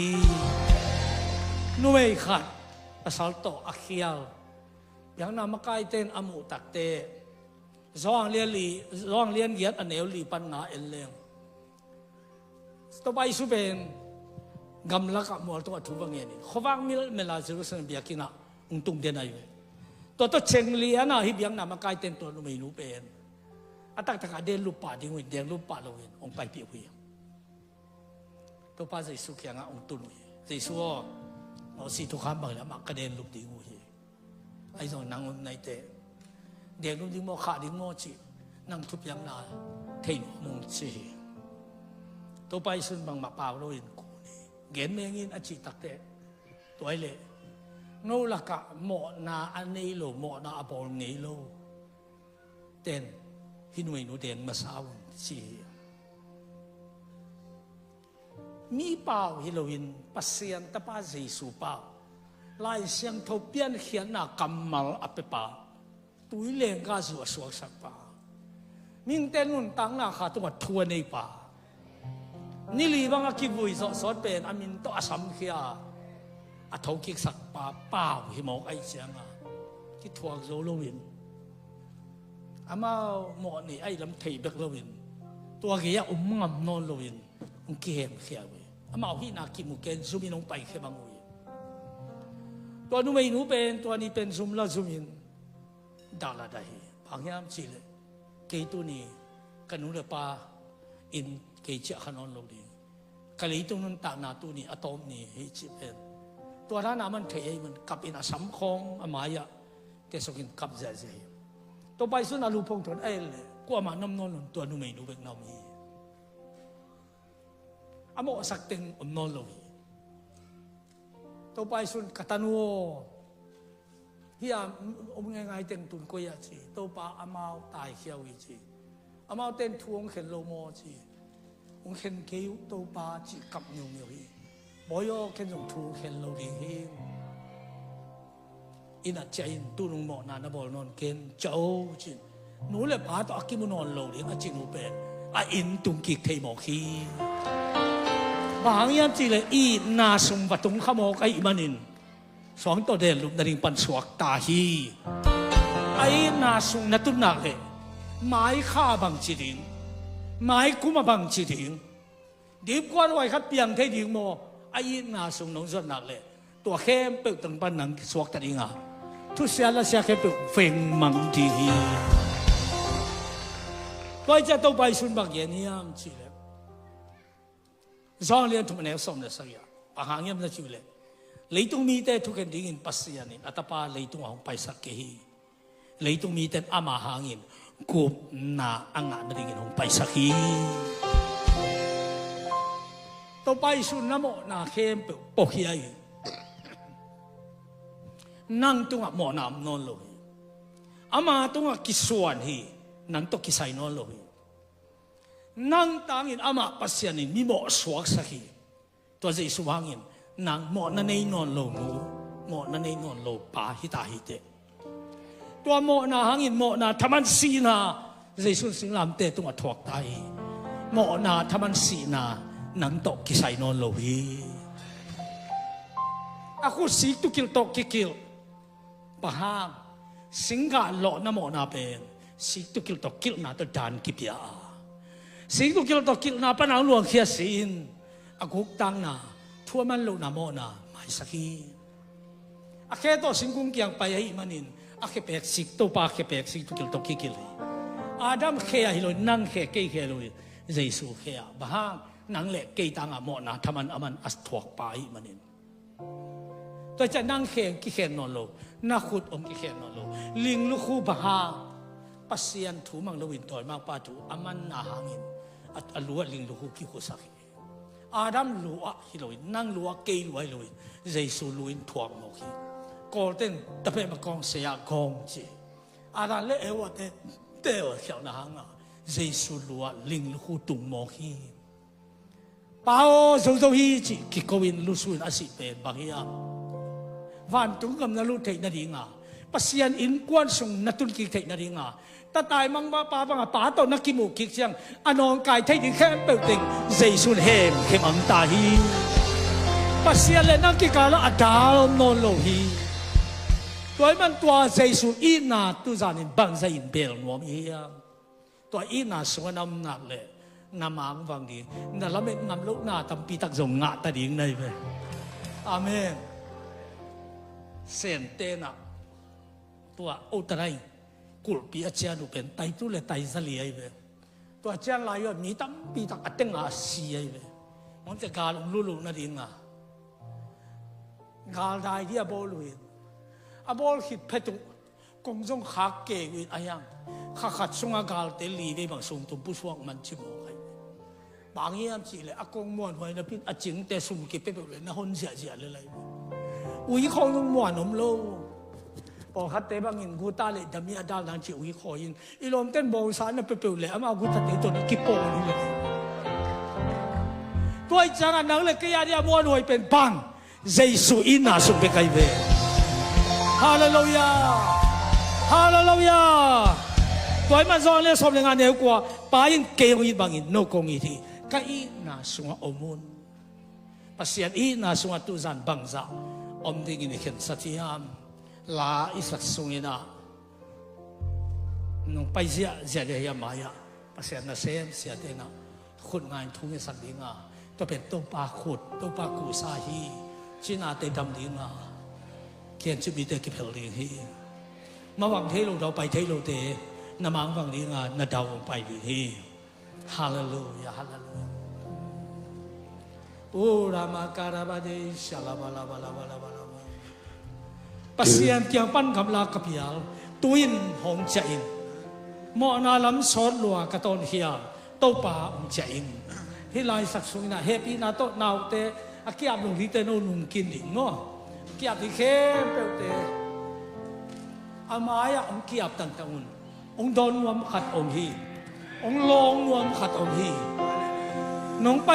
นุ่ยขัดภาษาโตอักเขียวอย่างนามกายเต้นอมุตักเตร้องเลี้ยนเยียดอันเอวลีปันนาเอลเลงต่อไปสุเป็นกำลังกับมัวตัวทุบเงี้ยนี่ขวังมิลเมลาจิรุสันเบียกินะตุงเดียนอะไรตัวเชงเลียนะฮิบยังนามากายเต็นตัวนุ่มไม่รู้เป็นอัตตะเดนลูกป่าดิ้งวิเดียงลูกป่าเราเห็นองไปเปียกตัวป้าใจสุขยังองตุนใจสัวเราสิทุกคำบางแล้วมากระเด็นลูกดิ้งวิไอ้ส่วนนางในเตะเดียงลูกดิ้งโมขาดิ้งโมจีนั่งทุบยังนาเทนมุงจีตัวไปสุนบางมาป่าเราเห็นกูนี่เห็นเมงินอจิตักเตะตัวไอ้เล่โนลักะหมอนาอันนี้โลหมอนาอบอลนี้โลเต้นฮินวยนูเดนมาสาวชีมีเปล่าฮิโลวินปัสเซียนตะป้าจีสูเปล่าลายเสียงทบเปียนเขียนหน้ากำมัลอัปเปป่าตุยเลงกาสัวสวกสักป่ามิงเต้นนุ่นตั้งหน้าขาตัวทัวในป่านี่ลีบังอากิบุยสอนเป็นอามินโตอาสัมเขียอาทกิกสักป่าเปล่าหิมอกไอเสียงอ่ะที่ทัวโซโลวินอามาหมอนี่ไอ้ลำเทยเบกโลวินตัวเกียงำนอนโลวินเกมเขียวอามาที่นากิมุเกนซูมินงไปแค่บางวิ ตัวนู้ไม่นู้เป็นตัวนี้เป็นซุมละซุมินดาลาได้บางอย่างสิเลยเกตุนี่กันนู้เลยปาอินเกจขนอนโลดีกะลีตรงนั้นตานาตุนี่อะตอมนี่เฮจิเป็นตัวนั้นน่ะมันเทมันกับอินอสัมคองอมายะเกสกินกับเจเจตัวไปสุนอลูพงทนเอลกูอามาน้ำนนตัวนู้ไม่นู้เป็นน้ำฮีอโมสักเต็งนอนโลดีตัวไปสุนกัตนัวเฮียง่ายๆเต็งตุนกุยาจีตัวปาอามาวตายเขียวอีจีอามาวเต็งทวงเข็นโลโมจีองเข็นเกี่ยวตัวปาจีกับนิวนิวฮีบอยเข็นจงทูเข็นโลดีฮีอินัดใจตุนงโมนานาบอลนอนเข็นเจ้าจีหนูเลยปาตัวอากิมุนอนโลดีอาจินูเป็นอินตุงกิกเทมอคีบางอย่างจีเลยอีนาสมบัติงขโมกไอ้มันนินสองตัวเด่นลุกนาริงปันสวกตาฮีไอ้นาสงนัตุนักเลยไม้ข้าบังจีดิงไม้กุมาบังจีดิงดีกว่าไว้ขัดเปียงเทดิงโมไอ้นาสงน้องส่วนนักเลยตัวเข้มเปิดตั้งปันนังสวกตาดิงอ่ะทุเสียละเสียเข้มเปิดเฟงมังดีฮีตัวจะต้องไปสุนบักเย็นยามจีเลยZong lian tu mana som le saya. Pahang yang mana cule. Leitung mi te tu kan dingin pasian ni. Atapa leitung ang paisak kehi. Leitung mi te ama hangin. Kup na anga na dingin ang paisak hi. To paisun namo na kem pohiay. Nang tunga mo na non lo. Ama tunga kisuan hi. Nang to kisay non lo. Nang tangin ama pasyanin mi mo swak sakhi to zai suwangin nang mo na nei non lo nu mo na nei non lo pa hita hite to mo na hangin mo na thaman si na zai sun sing lam te tung athok tai mo na thaman si na nang to kisai non lo hi aku si tu kil to kikil pahang singga lo na mo na pen si tu kil to kil na to dan kipyaสิ่งที่เราต้องกินนาปนเอาหลวงเขียสินอากุกตังนาทั่วมันโลนาโมนาไม่สักทีอาแค่ตัวสิ่งกุ้งเกียงไปให้มันนินอาแค่เปกสิกตัวปากแค่เปกสิกตุกิลตกิกิลอาดัมแค่ให้เลยนั่งแค่เกยแค่เลยเจสูแค่บ้างนั่งเล็กเกยตังอาโมนาทำมันอามันอัศถวกไปมันนินตัวจะนั่งแค่กิแค่นอนโลนักขุดอมกิแค่นอนโลลิงลูกคู่บ้างปัสยันถูมังลวินต่อยมากป้าถูอามันนาหางินอัลลัวลิงลูกขี้กุศักอาดัมลัวฮิโลวินนั่งลัวเกยลัวฮิโลวินเจสูลัวินทวงโมกีกอลเต้นตะเพ็มากองเสียกองจีอาดัมเล่เอวเต้เต้เขียวนาหางเจสูลัวลิงลูกตุงโมกีป้าโอโซโซฮีจีกิโกวินลุสุนอาศิเป็นบางอย่างวันตุงกำนัลลุเทนนาดิงาปัสยันอินกวนส่งนัตุนกิเทนนาดิงาตาตายมังว่าป้าบังป้าตัวนักกิมูกิเชียงอนองกายไทยดิ้งแค่เปิดติงเจสุนเฮมเขมังตาฮีปัสยาเลนักกิกาลอดาลนนโลฮีตัวมันตัวเจสุอีนาตุจานินบังใจอินเบลนวมเฮียตัวอีนาสวนน้ำหนักเลยน้ำมังฟังดีนั่นละเม็ดน้ำลูกหน้าทำปีตักส่งงะตาดิ้งเลยไปอาเมนเซนเตนะตัวอุตรายกุลปีอาจารย์ดูเป็นไตตุเลไตสลีไอเวตัวอาจารย์ลายว่ามีตั้งปีตักอัตเตงอาซีไอเวมันจะการลุลุนั่นเองอ่ะการได้ที่อาบอลวินอาบอลหิดเพตุกงจงขักเกวินอายังขัดส่งอากาศเตลีไปบางส่งตุบุษวงมันชิมอไอบางอย่างสิเลยอากงม้วนไว้นะพี่อาจิงแต่สุ่มเก็บไปแบบเลยนะคนเสียเลยอุ้ยเขาต้องม้วนนมโลพอขัดเตะบางอินกูตาเลยดำมีอาดาลนังจิวิคอยินอีลมเต้นบอลสารน่ะเปรี้ยวๆเลยอามากูตัดเตะตัวนั้นกิปโป้นี่เลยตัวไอ้จางนังเลยก็ยาดีอามัวหน่วยเป็นปังเจสุอินาสุเบกไอเวฮาเลลูยาฮาเลลูยาตัวไอ้มันซอนเลยสมเลยงานเดียวกว่าป้ายินเกยยินบางอินโนกงอีทีก็อีนาสุงอมุนปัสยันอีนาสุงตุจันบังซาอมดิ่งอินเข็นสัตยามลาอิสักสุงินะน้องไปเสียเดียมายาภาษาหน้าเสียเสียเดนะขุดงานทุ่งสักดิ่งอ่ะตัวเป็นตัวปลาขุดตัวปลากูซาฮีจีน่าเตดำดิ่งอ่ะ เขียนชีวิตเด็กเผลอเฮีมาหวังเทโลเราไปเทโลเตนมังวังนี้งานนาดาวไปวิธีฮาเลลูยาฮาเลลูยาโอ้รามาการาบดีชาลาบาลาบาลาบาลาบาลาปัสยานเตียงปั้นกำลากระเพียลตุยนหงใจอินมอนาลำสอนลัวกระตอนเฮียโตป่าองใจอินฮิลายสักสุนะเฮปีนาโตนาวเตอากิอาบลงที่เตโนลุงกินดิ่งเนาะกิอาบที่เข้มเปลเตอามายะองกิอาบต่างต่างองดอนวมขัดองฮีองลองวมขัดองฮีน้องไป